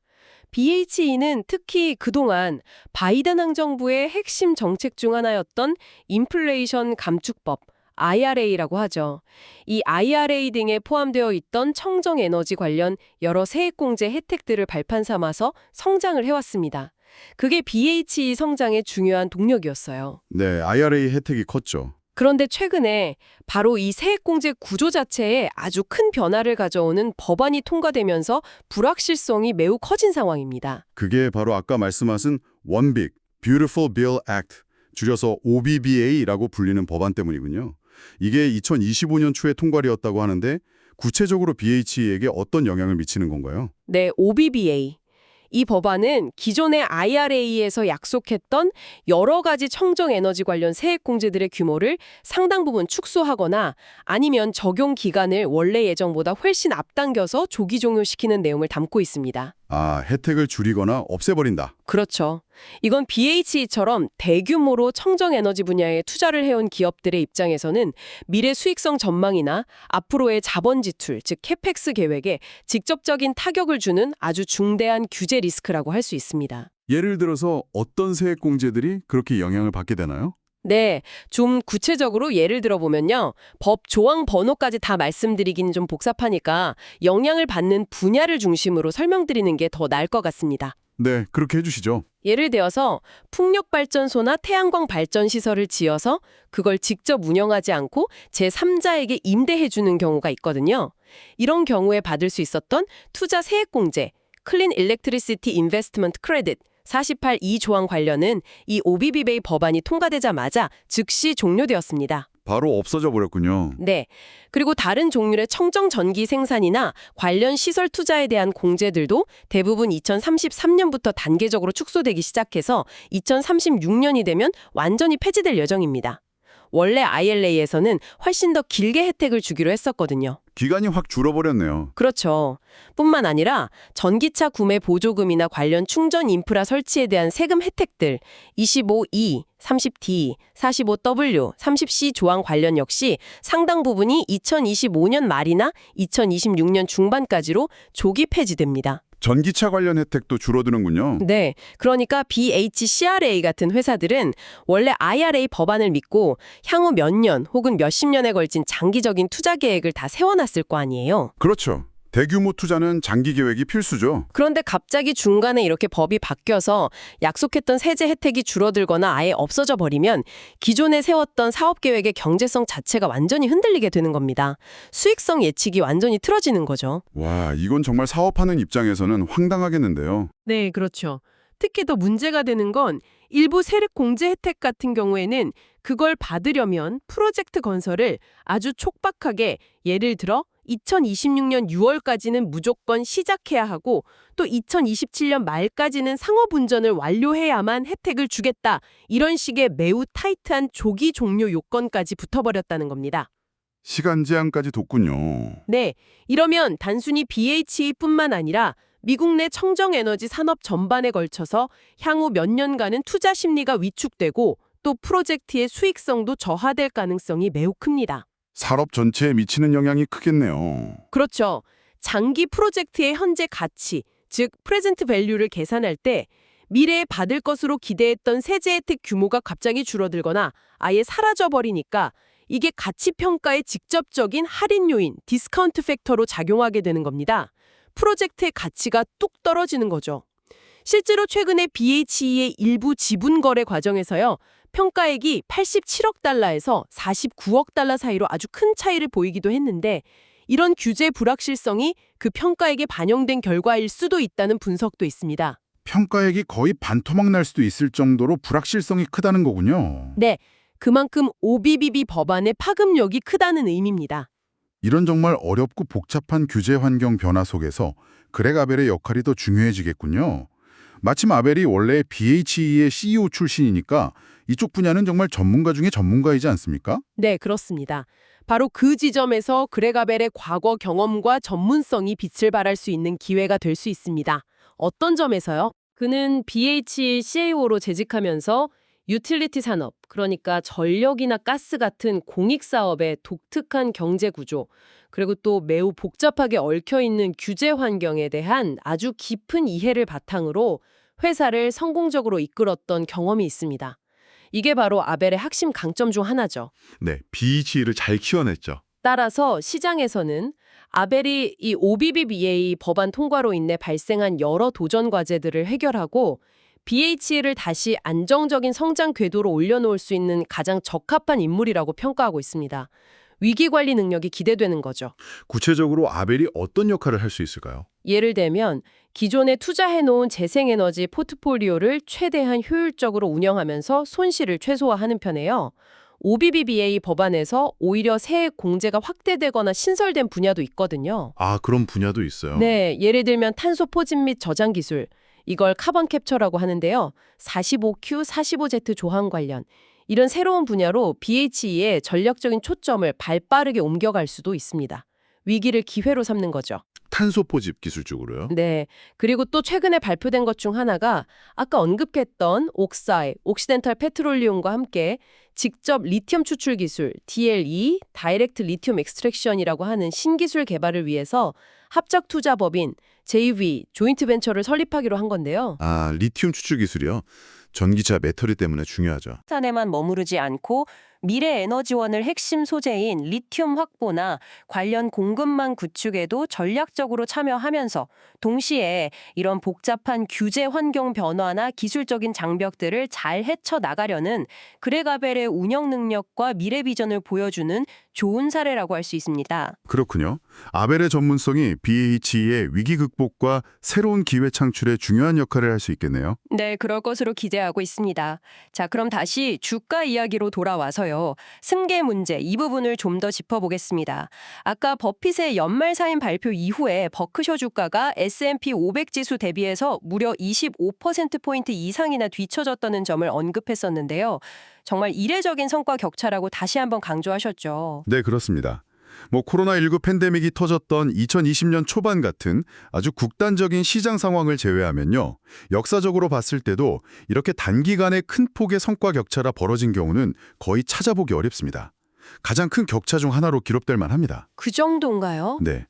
BHE는 특히 그동안 바이든 행정부의 핵심 정책 중 하나였던 인플레이션 감축법, IRA라고 하죠. 이 IRA 등에 포함되어 있던 청정에너지 관련 여러 세액공제 혜택들을 발판 삼아서 성장을 해왔습니다. 그게 BHE 성장의 중요한 동력이었어요. 네, IRA 혜택이 컸죠. 그런데 최근에 바로 이 세액공제 구조 자체에 아주 큰 변화를 가져오는 법안이 통과되면서 불확실성이 매우 커진 상황입니다. 그게 바로 아까 말씀하신 One Big Beautiful Bill Act, 줄여서 OBBA라고 불리는 법안 때문이군요. 이게 2025년 초에 통과되었다고 하는데 구체적으로 BHE에게 어떤 영향을 미치는 건가요? 네, OBBA. 이 법안은 기존의 IRA에서 약속했던 여러 가지 청정에너지 관련 세액공제들의 규모를 상당 부분 축소하거나 아니면 적용 기간을 원래 예정보다 훨씬 앞당겨서 조기 종료시키는 내용을 담고 있습니다. 아, 혜택을 줄이거나 없애버린다. 그렇죠. 이건 BHE처럼 대규모로 청정에너지 분야에 투자를 해온 기업들의 입장에서는 미래 수익성 전망이나 앞으로의 자본 지출, 즉 캐펙스 계획에 직접적인 타격을 주는 아주 중대한 규제 리스크라고 할 수 있습니다. 예를 들어서 어떤 세액공제들이 그렇게 영향을 받게 되나요? 네, 좀 구체적으로 예를 들어보면요. 법 조항 번호까지 다 말씀드리긴 좀 복잡하니까 영향을 받는 분야를 중심으로 설명드리는 게 더 나을 것 같습니다. 네, 그렇게 해주시죠. 예를 들어서 풍력발전소나 태양광 발전 시설을 지어서 그걸 직접 운영하지 않고 제3자에게 임대해주는 경우가 있거든요. 이런 경우에 받을 수 있었던 투자 세액공제, 클린 일렉트리시티 인베스트먼트 크레딧 48(2) 조항 관련은 이 OBBA 법안이 통과되자마자 즉시 종료되었습니다. 바로 없어져 버렸군요. 네. 그리고 다른 종류의 청정 전기 생산이나 관련 시설 투자에 대한 공제들도 대부분 2033년부터 단계적으로 축소되기 시작해서 2036년이 되면 완전히 폐지될 예정입니다. 원래 IRA에서는 훨씬 더 길게 혜택을 주기로 했었거든요. 기간이 확 줄어버렸네요. 그렇죠. 뿐만 아니라 전기차 구매 보조금이나 관련 충전 인프라 설치에 대한 세금 혜택들 25E, 30D, 45W, 30C 조항 관련 역시 상당 부분이 2025년 말이나 2026년 중반까지로 조기 폐지됩니다. 전기차 관련 혜택도 줄어드는군요. 네, 그러니까 BHCRA 같은 회사들은 원래 IRA 법안을 믿고 향후 몇 년 혹은 몇십 년에 걸친 장기적인 투자 계획을 다 세워놨을 거 아니에요. 그렇죠. 대규모 투자는 장기 계획이 필수죠. 그런데 갑자기 중간에 이렇게 법이 바뀌어서 약속했던 세제 혜택이 줄어들거나 아예 없어져 버리면 기존에 세웠던 사업 계획의 경제성 자체가 완전히 흔들리게 되는 겁니다. 수익성 예측이 완전히 틀어지는 거죠. 와, 이건 정말 사업하는 입장에서는 황당하겠는데요. 네, 그렇죠. 특히 더 문제가 되는 건 일부 세력 공제 혜택 같은 경우에는 그걸 받으려면 프로젝트 건설을 아주 촉박하게 예를 들어 2026년 6월까지는 무조건 시작해야 하고 또 2027년 말까지는 상업운전을 완료해야만 혜택을 주겠다. 이런 식의 매우 타이트한 조기 종료 요건까지 붙어버렸다는 겁니다. 시간 제한까지 뒀군요. 네, 이러면 단순히 BHE뿐만 아니라 미국 내 청정에너지 산업 전반에 걸쳐서 향후 몇 년간은 투자 심리가 위축되고 또 프로젝트의 수익성도 저하될 가능성이 매우 큽니다. 산업 전체에 미치는 영향이 크겠네요. 그렇죠. 장기 프로젝트의 현재 가치, 즉 프레젠트 밸류를 계산할 때 미래에 받을 것으로 기대했던 세제 혜택 규모가 갑자기 줄어들거나 아예 사라져버리니까 이게 가치 평가의 직접적인 할인 요인, 디스카운트 팩터로 작용하게 되는 겁니다. 프로젝트의 가치가 뚝 떨어지는 거죠. 실제로 최근에 BHE의 일부 지분 거래 과정에서요. 평가액이 87억 달러에서 49억 달러 사이로 아주 큰 차이를 보이기도 했는데 이런 규제 불확실성이 그 평가액에 반영된 결과일 수도 있다는 분석도 있습니다. 평가액이 거의 반토막 날 수도 있을 정도로 불확실성이 크다는 거군요. 네, 그만큼 OBBB 법안의 파급력이 크다는 의미입니다. 이런 정말 어렵고 복잡한 규제 환경 변화 속에서 그렉 아벨의 역할이 더 중요해지겠군요. 마침 아벨이 원래 BHE의 CEO 출신이니까 이쪽 분야는 정말 전문가 중에 전문가이지 않습니까? 네, 그렇습니다. 바로 그 지점에서 그렉 아벨의 과거 경험과 전문성이 빛을 발할 수 있는 기회가 될 수 있습니다. 어떤 점에서요? 그는 BHE CAO로 재직하면서 유틸리티 산업, 그러니까 전력이나 가스 같은 공익사업의 독특한 경제 구조, 그리고 또 매우 복잡하게 얽혀있는 규제 환경에 대한 아주 깊은 이해를 바탕으로 회사를 성공적으로 이끌었던 경험이 있습니다. 이게 바로 아벨의 핵심 강점 중 하나죠. 네, BHE를 잘 키워냈죠. 따라서 시장에서는 아벨이 이 OBBBA 법안 통과로 인해 발생한 여러 도전 과제들을 해결하고 BHE를 다시 안정적인 성장 궤도로 올려놓을 수 있는 가장 적합한 인물이라고 평가하고 있습니다. 위기관리 능력이 기대되는 거죠. 구체적으로 아벨이 어떤 역할을 할 수 있을까요? 예를 들면 기존에 투자해놓은 재생에너지 포트폴리오를 최대한 효율적으로 운영하면서 손실을 최소화하는 편이에요. OBBBA 법안에서 오히려 세액 공제가 확대되거나 신설된 분야도 있거든요. 아, 그런 분야도 있어요. 네, 예를 들면 탄소 포집 및 저장 기술, 이걸 카본 캡처라고 하는데요. 45Q, 45Z 조항 관련 이런 새로운 분야로 BHE의 전략적인 초점을 발빠르게 옮겨갈 수도 있습니다. 위기를 기회로 삼는 거죠. 탄소 포집 기술 쪽으로요? 네. 그리고 또 최근에 발표된 것 중 하나가 아까 언급했던 옥사이, 옥시덴탈 페트롤리움과 함께 직접 리튬 추출 기술, DLE, 다이렉트 리튬 엑스트랙션이라고 하는 신기술 개발을 위해서 합작 투자 법인 JV, 조인트 벤처를 설립하기로 한 건데요. 아, 리튬 추출 기술이요? 전기차 배터리 때문에 중요하죠. 산에만 머무르지 않고 미래 에너지원을 핵심 소재인 리튬 확보나 관련 공급망 구축에도 전략적으로 참여하면서 동시에 이런 복잡한 규제 환경 변화나 기술적인 장벽들을 잘 헤쳐나가려는 그렉 아벨의 운영 능력과 미래 비전을 보여주는 좋은 사례라고 할 수 있습니다. 그렇군요. 아벨의 전문성이 BHE의 위기 극복과 새로운 기회 창출에 중요한 역할을 할 수 있겠네요. 네, 그럴 것으로 기대하고 있습니다. 자, 그럼 다시 주가 이야기로 돌아와서요. 승계 문제 이 부분을 좀 더 짚어보겠습니다. 아까 버핏의 연말 사인 발표 이후에 버크셔 주가가 S&P 500 지수 대비해서 무려 25%포인트 이상이나 뒤처졌다는 점을 언급했었는데요. 정말 이례적인 성과 격차라고 다시 한번 강조하셨죠. 네, 그렇습니다. 코로나19 팬데믹이 터졌던 2020년 초반 같은 아주 극단적인 시장 상황을 제외하면요. 역사적으로 봤을 때도 이렇게 단기간에 큰 폭의 성과 격차가 벌어진 경우는 거의 찾아보기 어렵습니다. 가장 큰 격차 중 하나로 기록될 만합니다. 그 정도인가요? 네.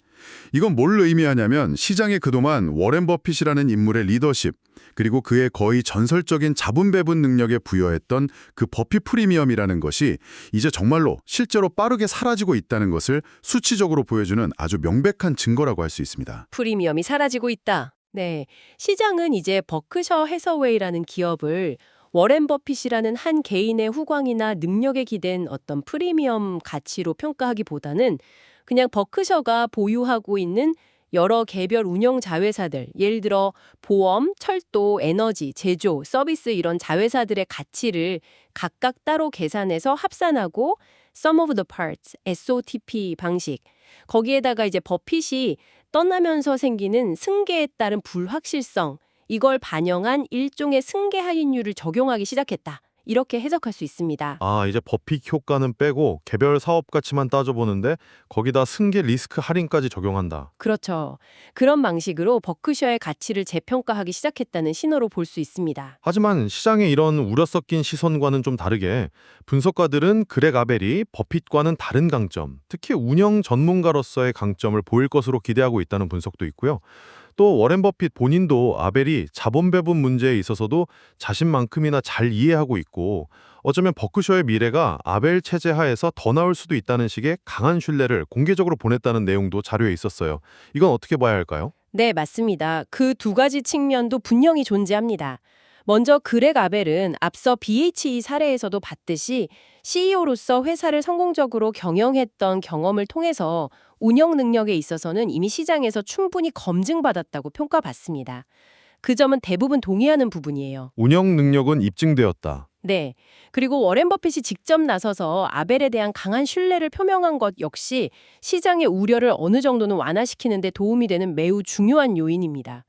이건 뭘 의미하냐면 시장에 그동안 워렌 버핏이라는 인물의 리더십, 그리고 그의 거의 전설적인 자본 배분 능력에 부여했던 그 버핏 프리미엄이라는 것이 이제 정말로 실제로 빠르게 사라지고 있다는 것을 수치적으로 보여주는 아주 명백한 증거라고 할 수 있습니다. 프리미엄이 사라지고 있다. 네, 시장은 이제 버크셔 해서웨이라는 기업을 워렌 버핏이라는 한 개인의 후광이나 능력에 기댄 어떤 프리미엄 가치로 평가하기보다는 그냥 버크셔가 보유하고 있는 여러 개별 운영 자회사들, 예를 들어 보험, 철도, 에너지, 제조, 서비스 이런 자회사들의 가치를 각각 따로 계산해서 합산하고 Sum of the Parts, SOTP 방식, 거기에다가 이제 버핏이 떠나면서 생기는 승계에 따른 불확실성, 이걸 반영한 일종의 승계 할인율을 적용하기 시작했다. 이렇게 해석할 수 있습니다. 아, 이제 버핏 효과는 빼고 개별 사업 가치만 따져보는데 거기다 승계 리스크 할인까지 적용한다. 그렇죠. 그런 방식으로 버크셔의 가치를 재평가하기 시작했다는 신호로 볼 수 있습니다. 하지만 시장의 이런 우려 섞인 시선과는 좀 다르게 분석가들은 그렉 아벨이 버핏과는 다른 강점, 특히 운영 전문가로서의 강점을 보일 것으로 기대하고 있다는 분석도 있고요. 또 워렌 버핏 본인도 아벨이 자본 배분 문제에 있어서도 자신만큼이나 잘 이해하고 있고 어쩌면 버크셔의 미래가 아벨 체제 하에서 더 나을 수도 있다는 식의 강한 신뢰를 공개적으로 보냈다는 내용도 자료에 있었어요. 이건 어떻게 봐야 할까요? 네, 맞습니다. 그 두 가지 측면도 분명히 존재합니다. 먼저 그렉 아벨은 앞서 BHE 사례에서도 봤듯이 CEO로서 회사를 성공적으로 경영했던 경험을 통해서 운영 능력에 있어서는 이미 시장에서 충분히 검증받았다고 평가받습니다. 그 점은 대부분 동의하는 부분이에요. 운영 능력은 입증되었다. 네. 그리고 워렌 버핏이 직접 나서서 아벨에 대한 강한 신뢰를 표명한 것 역시 시장의 우려를 어느 정도는 완화시키는 데 도움이 되는 매우 중요한 요인입니다.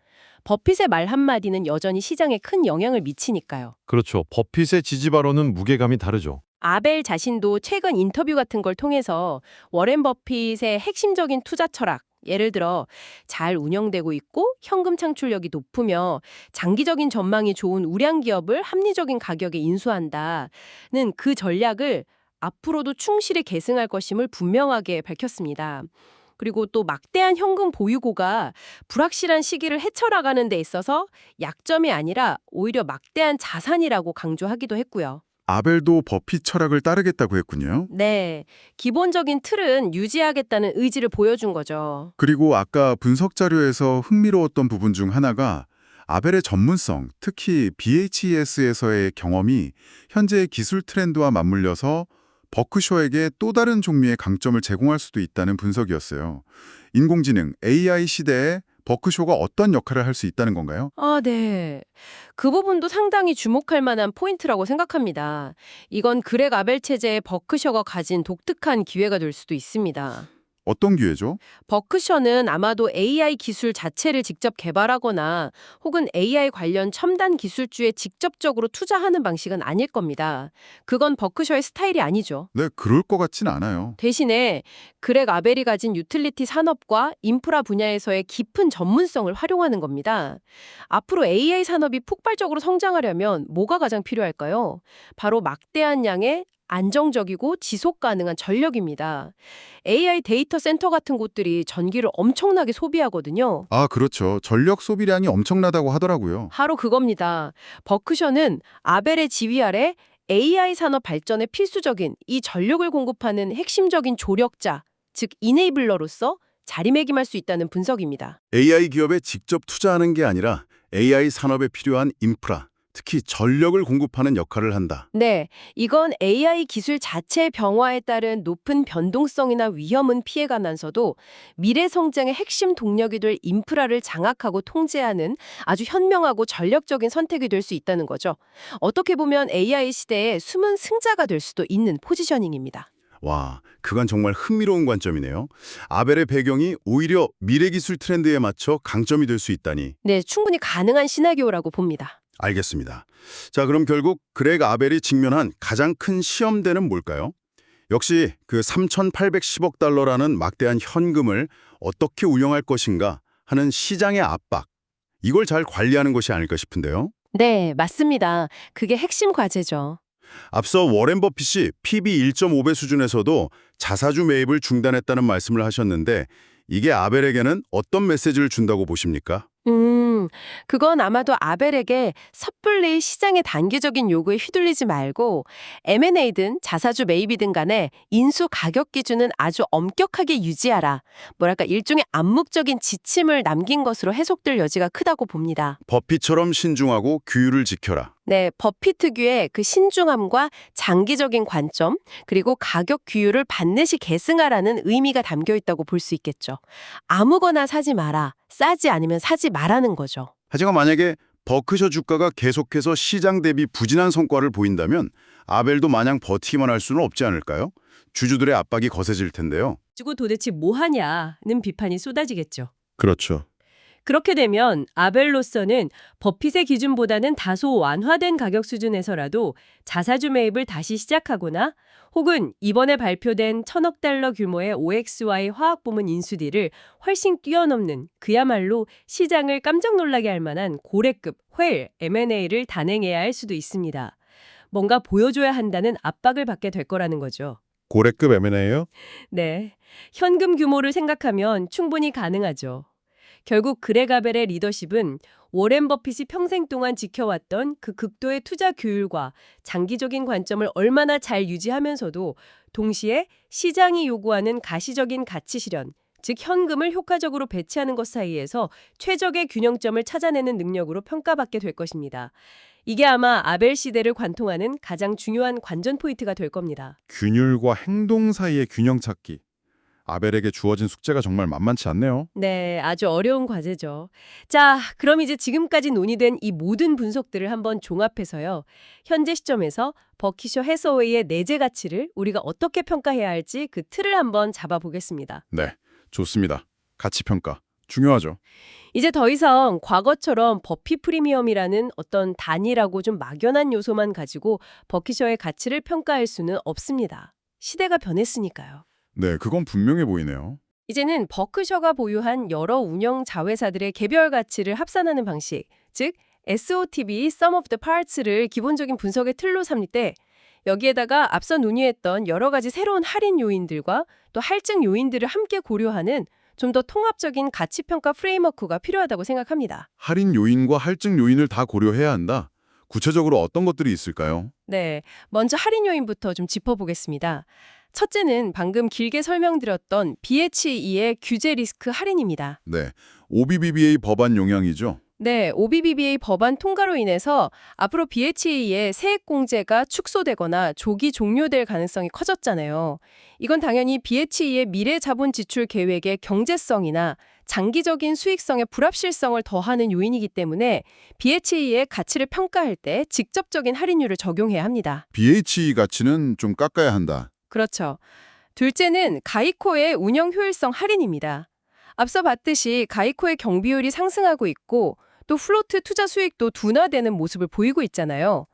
버핏의 말 한마디는 여전히 시장에 큰 영향을 미치니까요. 그렇죠. 버핏의 지지 발언은 무게감이 다르죠. 아벨 자신도 최근 인터뷰 같은 걸 통해서 워렌 버핏의 핵심적인 투자 철학, 예를 들어 잘 운영되고 있고 현금 창출력이 높으며 장기적인 전망이 좋은 우량 기업을 합리적인 가격에 인수한다는 그 전략을 앞으로도 충실히 계승할 것임을 분명하게 밝혔습니다. 그리고 또 막대한 현금 보유고가 불확실한 시기를 헤쳐나가는 데 있어서 약점이 아니라 오히려 막대한 자산이라고 강조하기도 했고요. 아벨도 버핏 철학을 따르겠다고 했군요. 네, 기본적인 틀은 유지하겠다는 의지를 보여준 거죠. 그리고 아까 분석 자료에서 흥미로웠던 부분 중 하나가 아벨의 전문성, 특히 BHES에서의 경험이 현재의 기술 트렌드와 맞물려서 버크셔에게 또 다른 종류의 강점을 제공할 수도 있다는 분석이었어요. 인공지능, AI 시대에 버크셔가 어떤 역할을 할 수 있다는 건가요? 아, 네. 그 부분도 상당히 주목할 만한 포인트라고 생각합니다. 이건 그렉 아벨 체제의 버크셔가 가진 독특한 기회가 될 수도 있습니다. 어떤 기회죠? 버크셔는 아마도 AI 기술 자체를 직접 개발하거나 혹은 AI 관련 첨단 기술주에 직접적으로 투자하는 방식은 아닐 겁니다. 그건 버크셔의 스타일이 아니죠. 네, 그럴 것 같진 않아요. 대신에 그렉 아벨이 가진 유틸리티 산업과 인프라 분야에서의 깊은 전문성을 활용하는 겁니다. 앞으로 AI 산업이 폭발적으로 성장하려면 뭐가 가장 필요할까요? 바로 막대한 양의 안정적이고 지속 가능한 전력입니다. AI 데이터 센터 같은 곳들이 전기를 엄청나게 소비하거든요. 아, 그렇죠. 전력 소비량이 엄청나다고 하더라고요. 바로 그겁니다. 버크셔는 아벨의 지휘 아래 AI 산업 발전에 필수적인 이 전력을 공급하는 핵심적인 조력자, 즉 이네이블러로서 자리매김할 수 있다는 분석입니다. AI 기업에 직접 투자하는 게 아니라 AI 산업에 필요한 인프라, 특히 전력을 공급하는 역할을 한다. 네, 이건 AI 기술 자체의 병화에 따른 높은 변동성이나 위험은 피해가면서도 미래 성장의 핵심 동력이 될 인프라를 장악하고 통제하는 아주 현명하고 전략적인 선택이 될 수 있다는 거죠. 어떻게 보면 AI 시대의 숨은 승자가 될 수도 있는 포지셔닝입니다. 와, 그건 정말 흥미로운 관점이네요. 아벨의 배경이 오히려 미래 기술 트렌드에 맞춰 강점이 될 수 있다니. 네, 충분히 가능한 시나리오라고 봅니다. 알겠습니다. 자, 그럼 결국 그렉 아벨이 직면한 가장 큰 시험대는 뭘까요? 역시 그 3,810억 달러라는 막대한 현금을 어떻게 운영할 것인가 하는 시장의 압박. 이걸 잘 관리하는 것이 아닐까 싶은데요. 네, 맞습니다. 그게 핵심 과제죠. 앞서 워렌 버핏이 PB 1.5배 수준에서도 자사주 매입을 중단했다는 말씀을 하셨는데 이게 아벨에게는 어떤 메시지를 준다고 보십니까? 그건 아마도 아벨에게 섣불리 시장의 단기적인 요구에 휘둘리지 말고 M&A든 자사주 매입이든 간에 인수 가격 기준은 아주 엄격하게 유지하라. 뭐랄까 일종의 암묵적인 지침을 남긴 것으로 해석될 여지가 크다고 봅니다. 버핏처럼 신중하고 규율을 지켜라. 네, 버핏 특유의 그 신중함과 장기적인 관점, 그리고 가격 규율을 반드시 계승하라는 의미가 담겨 있다고 볼 수 있겠죠. 아무거나 사지 마라, 싸지 않으면 사지 말라는 거죠. 하지만 만약에 버크셔 주가가 계속해서 시장 대비 부진한 성과를 보인다면 아벨도 마냥 버티기만 할 수는 없지 않을까요? 주주들의 압박이 거세질 텐데요. 주고 도대체 뭐 하냐는 비판이 쏟아지겠죠. 그렇죠. 그렇게 되면 아벨로서는 버핏의 기준보다는 다소 완화된 가격 수준에서라도 자사주 매입을 다시 시작하거나 혹은 이번에 발표된 1,000억 달러 규모의 OXY 화학부문 인수딜을 훨씬 뛰어넘는 그야말로 시장을 깜짝 놀라게 할 만한 고래급 whale M&A를 단행해야 할 수도 있습니다. 뭔가 보여줘야 한다는 압박을 받게 될 거라는 거죠. 고래급 M&A요? 네, 현금 규모를 생각하면 충분히 가능하죠. 결국 그렉 아벨의 리더십은 워렌 버핏이 평생 동안 지켜왔던 그 극도의 투자 규율과 장기적인 관점을 얼마나 잘 유지하면서도 동시에 시장이 요구하는 가시적인 가치 실현, 즉 현금을 효과적으로 배치하는 것 사이에서 최적의 균형점을 찾아내는 능력으로 평가받게 될 것입니다. 이게 아마 아벨 시대를 관통하는 가장 중요한 관전 포인트가 될 겁니다. 균율과 행동 사이의 균형 찾기. 아벨에게 주어진 숙제가 정말 만만치 않네요. 네, 아주 어려운 과제죠. 자, 그럼 이제 지금까지 논의된 이 모든 분석들을 한번 종합해서요. 현재 시점에서 버키셔 해서웨이의 내재 가치를 우리가 어떻게 평가해야 할지 그 틀을 한번 잡아보겠습니다. 네, 좋습니다. 가치 평가. 중요하죠. 이제 더 이상 과거처럼 버피 프리미엄이라는 어떤 단일하고 좀 막연한 요소만 가지고 버키셔의 가치를 평가할 수는 없습니다. 시대가 변했으니까요. 네, 그건 분명해 보이네요. 이제는 버크셔가 보유한 여러 운영 자회사들의 개별 가치를 합산하는 방식, 즉 SOTB, Sum of the Parts를 기본적인 분석의 틀로 삼을 때 여기에다가 앞서 논의했던 여러 가지 새로운 할인 요인들과 또 할증 요인들을 함께 고려하는 좀 더 통합적인 가치평가 프레임워크가 필요하다고 생각합니다. 할인 요인과 할증 요인을 다 고려해야 한다. 구체적으로 어떤 것들이 있을까요? 네, 먼저 할인 요인부터 좀 짚어보겠습니다. 첫째는 방금 길게 설명드렸던 BHE의 규제 리스크 할인입니다. 네, OBBBA 법안 영향이죠. 네, OBBBA 법안 통과로 인해서 앞으로 BHE의 세액공제가 축소되거나 조기 종료될 가능성이 커졌잖아요. 이건 당연히 BHE의 미래 자본 지출 계획의 경제성이나 장기적인 수익성의 불합실성을 더하는 요인이기 때문에 BHE의 가치를 평가할 때 직접적인 할인율을 적용해야 합니다. BHE 가치는 좀 깎아야 한다. 그렇죠. 둘째는 가이코의 운영 효율성 할인입니다. 앞서 봤듯이 가이코의 경비율이 상승하고 있고 또 플로트 투자 수익도 둔화되는 모습을 보이고 있잖아요.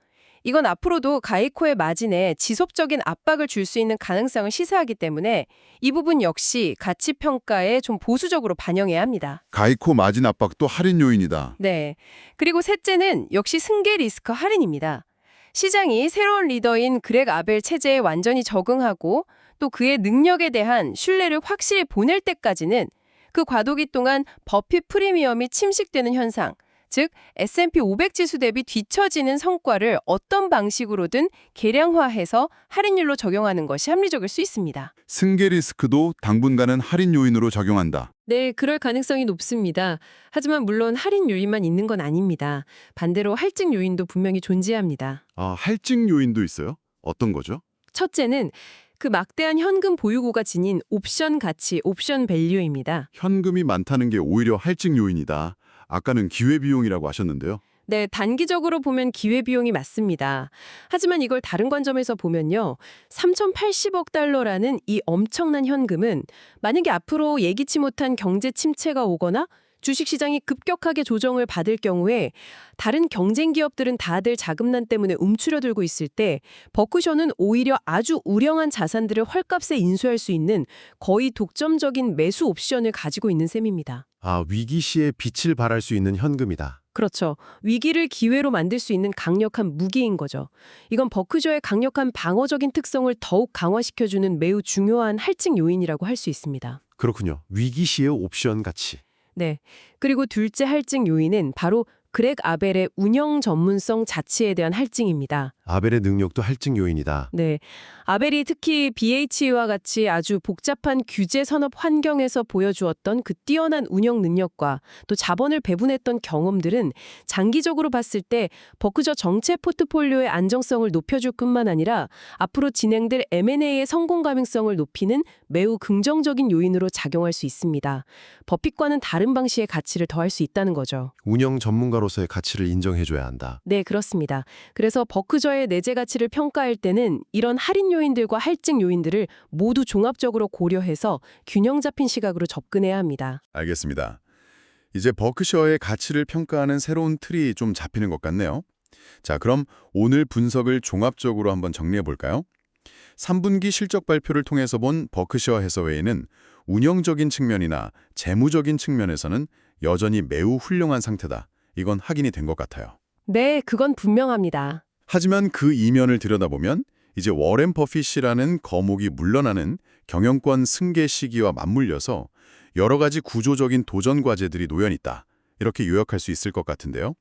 이건 앞으로도 가이코의 마진에 지속적인 압박을 줄 수 있는 가능성을 시사하기 때문에 이 부분 역시 가치 평가에 좀 보수적으로 반영해야 합니다. 가이코 마진 압박도 할인 요인이다. 네. 그리고 셋째는 역시 승계 리스크 할인입니다. 시장이 새로운 리더인 그렉 아벨 체제에 완전히 적응하고 또 그의 능력에 대한 신뢰를 확실히 보낼 때까지는 그 과도기 동안 버피 프리미엄이 침식되는 현상, 즉 S&P 500 지수 대비 뒤처지는 성과를 어떤 방식으로든 계량화해서 할인율로 적용하는 것이 합리적일 수 있습니다. 승계 리스크도 당분간은 할인 요인으로 작용한다. 네, 그럴 가능성이 높습니다. 하지만 물론 할인 요인만 있는 건 아닙니다. 반대로 할증 요인도 분명히 존재합니다. 아, 할증 요인도 있어요? 어떤 거죠? 첫째는 그 막대한 현금 보유고가 지닌 옵션 가치, 옵션 밸류입니다. 현금이 많다는 게 오히려 할증 요인이다. 아까는 기회비용이라고 하셨는데요. 네, 단기적으로 보면 기회비용이 맞습니다. 하지만 이걸 다른 관점에서 보면요. 3,080억 달러라는 이 엄청난 현금은 만약에 앞으로 예기치 못한 경제 침체가 오거나 주식시장이 급격하게 조정을 받을 경우에 다른 경쟁 기업들은 다들 자금난 때문에 움츠려들고 있을 때 버크셔는 오히려 아주 우량한 자산들을 헐값에 인수할 수 있는 거의 독점적인 매수 옵션을 가지고 있는 셈입니다. 아, 위기 시에 빛을 발할 수 있는 현금이다. 그렇죠. 위기를 기회로 만들 수 있는 강력한 무기인 거죠. 이건 버크셔의 강력한 방어적인 특성을 더욱 강화시켜주는 매우 중요한 할증 요인이라고 할 수 있습니다. 그렇군요. 위기 시의 옵션 가치. 네. 그리고 둘째 할증 요인은 바로 그렉 아벨의 운영 전문성 자체에 대한 할증입니다. 아벨의 능력도 할증 요인이다. 네. 아벨이 특히 BHE와 같이 아주 복잡한 규제 산업 환경에서 보여주었던 그 뛰어난 운영 능력과 또 자본을 배분했던 경험들은 장기적으로 봤을 때 버크셔 전체 포트폴리오의 안정성을 높여줄 뿐만 아니라 앞으로 진행될 M&A의 성공 가능성을 높이는 매우 긍정적인 요인으로 작용할 수 있습니다. 버핏과는 다른 방식의 가치를 더할 수 있다는 거죠. 운영 전문가로서의 가치를 인정해줘야 한다. 네, 그렇습니다. 그래서 버크셔의 내재 가치를 평가할 때는 이런 할인 요인들과 할증 요인들을 모두 종합적으로 고려해서 균형 잡힌 시각으로 접근해야 합니다. 알겠습니다. 이제 버크셔의 가치를 평가하는 새로운 틀이 좀 잡히는 것 같네요. 자, 그럼 오늘 분석을 종합적으로 한번 정리해 볼까요? 3분기 실적 발표를 통해서 본 버크셔 해서웨이는 운영적인 측면이나 재무적인 측면에서는 여전히 매우 훌륭한 상태다. 이건 확인이 된 것 같아요. 네, 그건 분명합니다. 하지만 그 이면을 들여다보면 이제 워렌 버핏이라는 거목이 물러나는 경영권 승계 시기와 맞물려서 여러 가지 구조적인 도전 과제들이 놓여있다. 이렇게 요약할 수 있을 것 같은데요.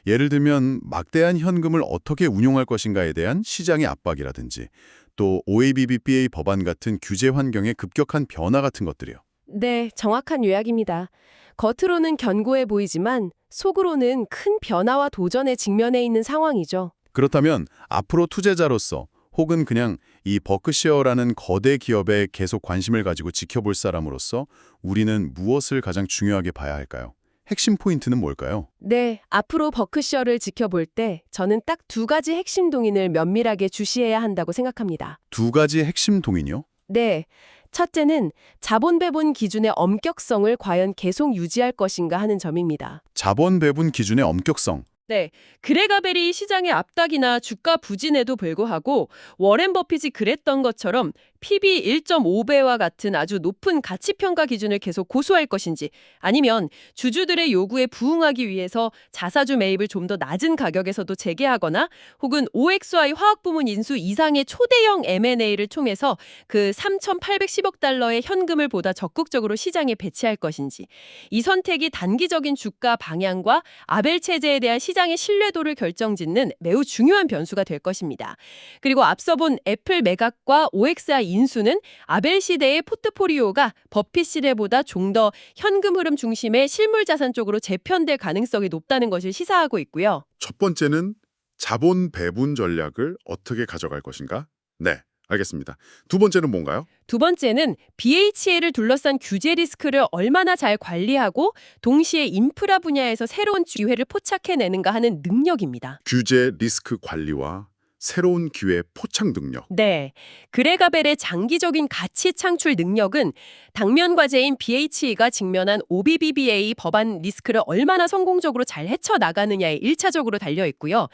예를 들면 막대한 현금을 어떻게 운용할 것인가에 대한 시장의 압박이라든지 또 OABBBA 법안 같은 규제 환경의 급격한 변화 같은 것들이요. 네, 정확한 요약입니다. 겉으로는 견고해 보이지만 속으로는 큰 변화와 도전에 직면해 있는 상황이죠. 그렇다면 앞으로 투자자로서 혹은 그냥 이 버크셔라는 거대 기업에 계속 관심을 가지고 지켜볼 사람으로서 우리는 무엇을 가장 중요하게 봐야 할까요? 핵심 포인트는 뭘까요? 네, 앞으로 버크셔를 지켜볼 때 저는 딱 두 가지 핵심 동인을 면밀하게 주시해야 한다고 생각합니다. 두 가지 핵심 동인이요? 네, 첫째는 자본 배분 기준의 엄격성을 과연 계속 유지할 것인가 하는 점입니다. 자본 배분 기준의 엄격성. 네, 그레가벨이 시장의 압박이나 주가 부진에도 불구하고 워렌 버핏이 그랬던 것처럼 PB 1.5배와 같은 아주 높은 가치평가 기준을 계속 고수할 것인지 아니면 주주들의 요구에 부응하기 위해서 자사주 매입을 좀 더 낮은 가격에서도 재개하거나 혹은 OXI 화학부문 인수 이상의 초대형 M&A를 통해서 그 3,810억 달러의 현금을 보다 적극적으로 시장에 배치할 것인지 이 선택이 단기적인 주가 방향과 아벨 체제에 대한 시장의 신뢰도를 결정짓는 매우 중요한 변수가 될 것입니다. 그리고 앞서 본 애플 매각과 OXI 인수는 아벨 시대의 포트포리오가 버핏 시대보다 좀 더 현금 흐름 중심의 실물 자산 쪽으로 재편될 가능성이 높다는 것을 시사하고 있고요. 첫 번째는 자본 배분 전략을 어떻게 가져갈 것인가? 네, 알겠습니다. 두 번째는 뭔가요? 두 번째는 BHA를 둘러싼 규제 리스크를 얼마나 잘 관리하고 동시에 인프라 분야에서 새로운 기회를 포착해내는가 하는 능력입니다. 규제 리스크 관리와 새로운 기회 포착 능력. 네, 그레가벨의 장기적인 가치 창출 능력은 당면 과제인 BHE가 직면한 OBBBA 법안 리스크를 얼마나 성공적으로 잘 헤쳐나가느냐에 1차적으로 달려있고요.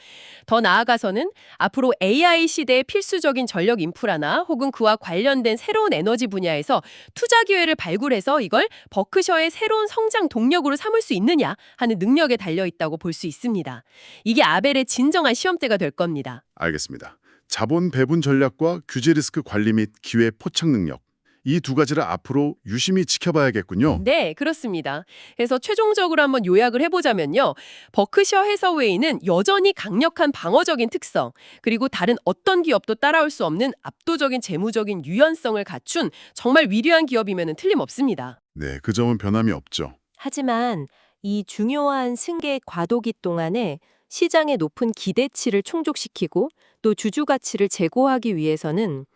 더 나아가서는 앞으로 AI 시대의 필수적인 전력 인프라나 혹은 그와 관련된 새로운 에너지 분야에서 투자 기회를 발굴해서 이걸 버크셔의 새로운 성장 동력으로 삼을 수 있느냐 하는 능력에 달려있다고 볼 수 있습니다. 이게 아벨의 진정한 시험대가 될 겁니다. 알겠습니다. 자본 배분 전략과 규제 리스크 관리 및 기회 포착 능력. 이 두 가지를 앞으로 유심히 지켜봐야겠군요. 네, 그렇습니다. 그래서 최종적으로 한번 요약을 해보자면요. 버크셔 해서웨이는 여전히 강력한 방어적인 특성, 그리고 다른 어떤 기업도 따라올 수 없는 압도적인 재무적인 유연성을 갖춘 정말 위대한 기업이면 틀림없습니다. 네, 그 점은 변함이 없죠. 하지만 이 중요한 승계 과도기 동안에 시장의 높은 기대치를 충족시키고 또 주주 가치를 제고하기 위해서는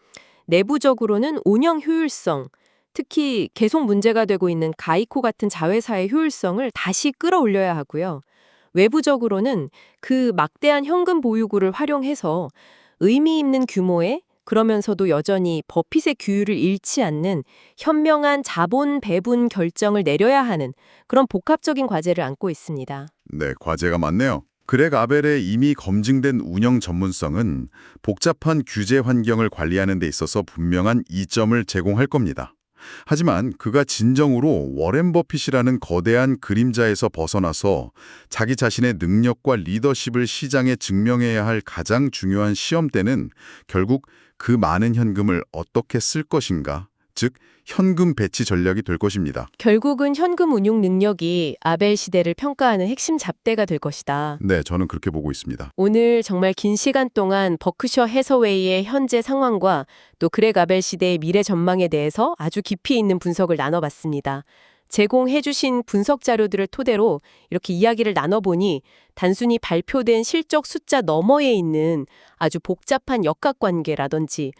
내부적으로는 운영 효율성, 특히 계속 문제가 되고 있는 가이코 같은 자회사의 효율성을 다시 끌어올려야 하고요. 외부적으로는 그 막대한 현금 보유고를 활용해서 의미 있는 규모의 그러면서도 여전히 버핏의 규율을 잃지 않는 현명한 자본 배분 결정을 내려야 하는 그런 복합적인 과제를 안고 있습니다. 네, 과제가 많네요. 그렉 아벨의 이미 검증된 운영 전문성은 복잡한 규제 환경을 관리하는 데 있어서 분명한 이점을 제공할 겁니다. 하지만 그가 진정으로 워렌 버핏이라는 거대한 그림자에서 벗어나서 자기 자신의 능력과 리더십을 시장에 증명해야 할 가장 중요한 시험대는 결국 그 많은 현금을 어떻게 쓸 것인가, 즉 현금 배치 전략이 될 것입니다. 결국은 현금 운용 능력이 아벨 시대를 평가하는 핵심 잣대가 될 것이다. 네, 저는 그렇게 보고 있습니다. 오늘 정말 긴 시간 동안 버크셔 해서웨이의 현재 상황과 또 그렉 아벨 시대의 미래 전망에 대해서 아주 깊이 있는 분석을 나눠봤습니다. 제공해주신 분석 자료들을 토대로 이렇게 이야기를 나눠보니 단순히 발표된 실적 숫자 너머에 있는 아주 복잡한 역학관계라든지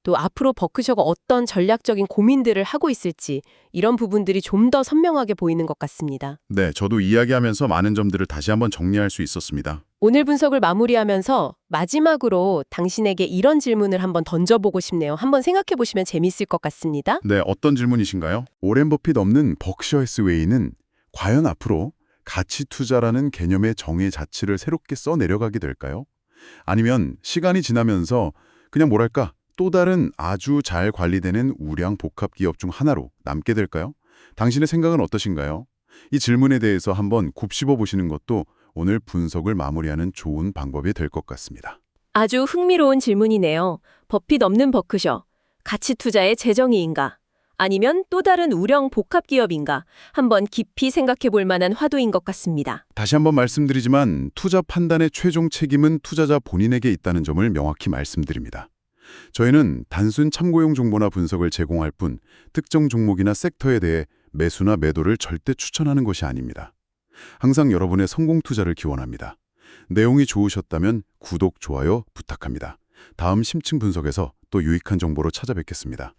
또 앞으로 버크셔가 어떤 전략적인 고민들을 하고 있을지 이런 부분들이 좀 더 선명하게 보이는 것 같습니다. 네, 저도 이야기하면서 많은 점들을 다시 한번 정리할 수 있었습니다. 오늘 분석을 마무리하면서 마지막으로 당신에게 이런 질문을 한번 던져보고 싶네요. 한번 생각해 보시면 재밌을 것 같습니다. 네, 어떤 질문이신가요? 오렌 버핏 없는 버크셔 해서웨이는 과연 앞으로 가치 투자라는 개념의 정의 자체를 새롭게 써내려가게 될까요? 아니면 시간이 지나면서 그냥 뭐랄까 또 다른 아주 잘 관리되는 우량 복합 기업 중 하나로 남게 될까요? 당신의 생각은 어떠신가요? 이 질문에 대해서 한번 곱씹어 보시는 것도 오늘 분석을 마무리하는 좋은 방법이 될 것 같습니다. 아주 흥미로운 질문이네요. 버핏 없는 버크셔. 가치 투자의 재정의인가? 아니면 또 다른 우령 복합 기업인가? 한번 깊이 생각해 볼 만한 화두인 것 같습니다. 다시 한번 말씀드리지만 투자 판단의 최종 책임은 투자자 본인에게 있다는 점을 명확히 말씀드립니다. 저희는 단순 참고용 정보나 분석을 제공할 뿐 특정 종목이나 섹터에 대해 매수나 매도를 절대 추천하는 것이 아닙니다. 항상 여러분의 성공 투자를 기원합니다. 내용이 좋으셨다면 구독, 좋아요 부탁합니다. 다음 심층 분석에서 또 유익한 정보로 찾아뵙겠습니다.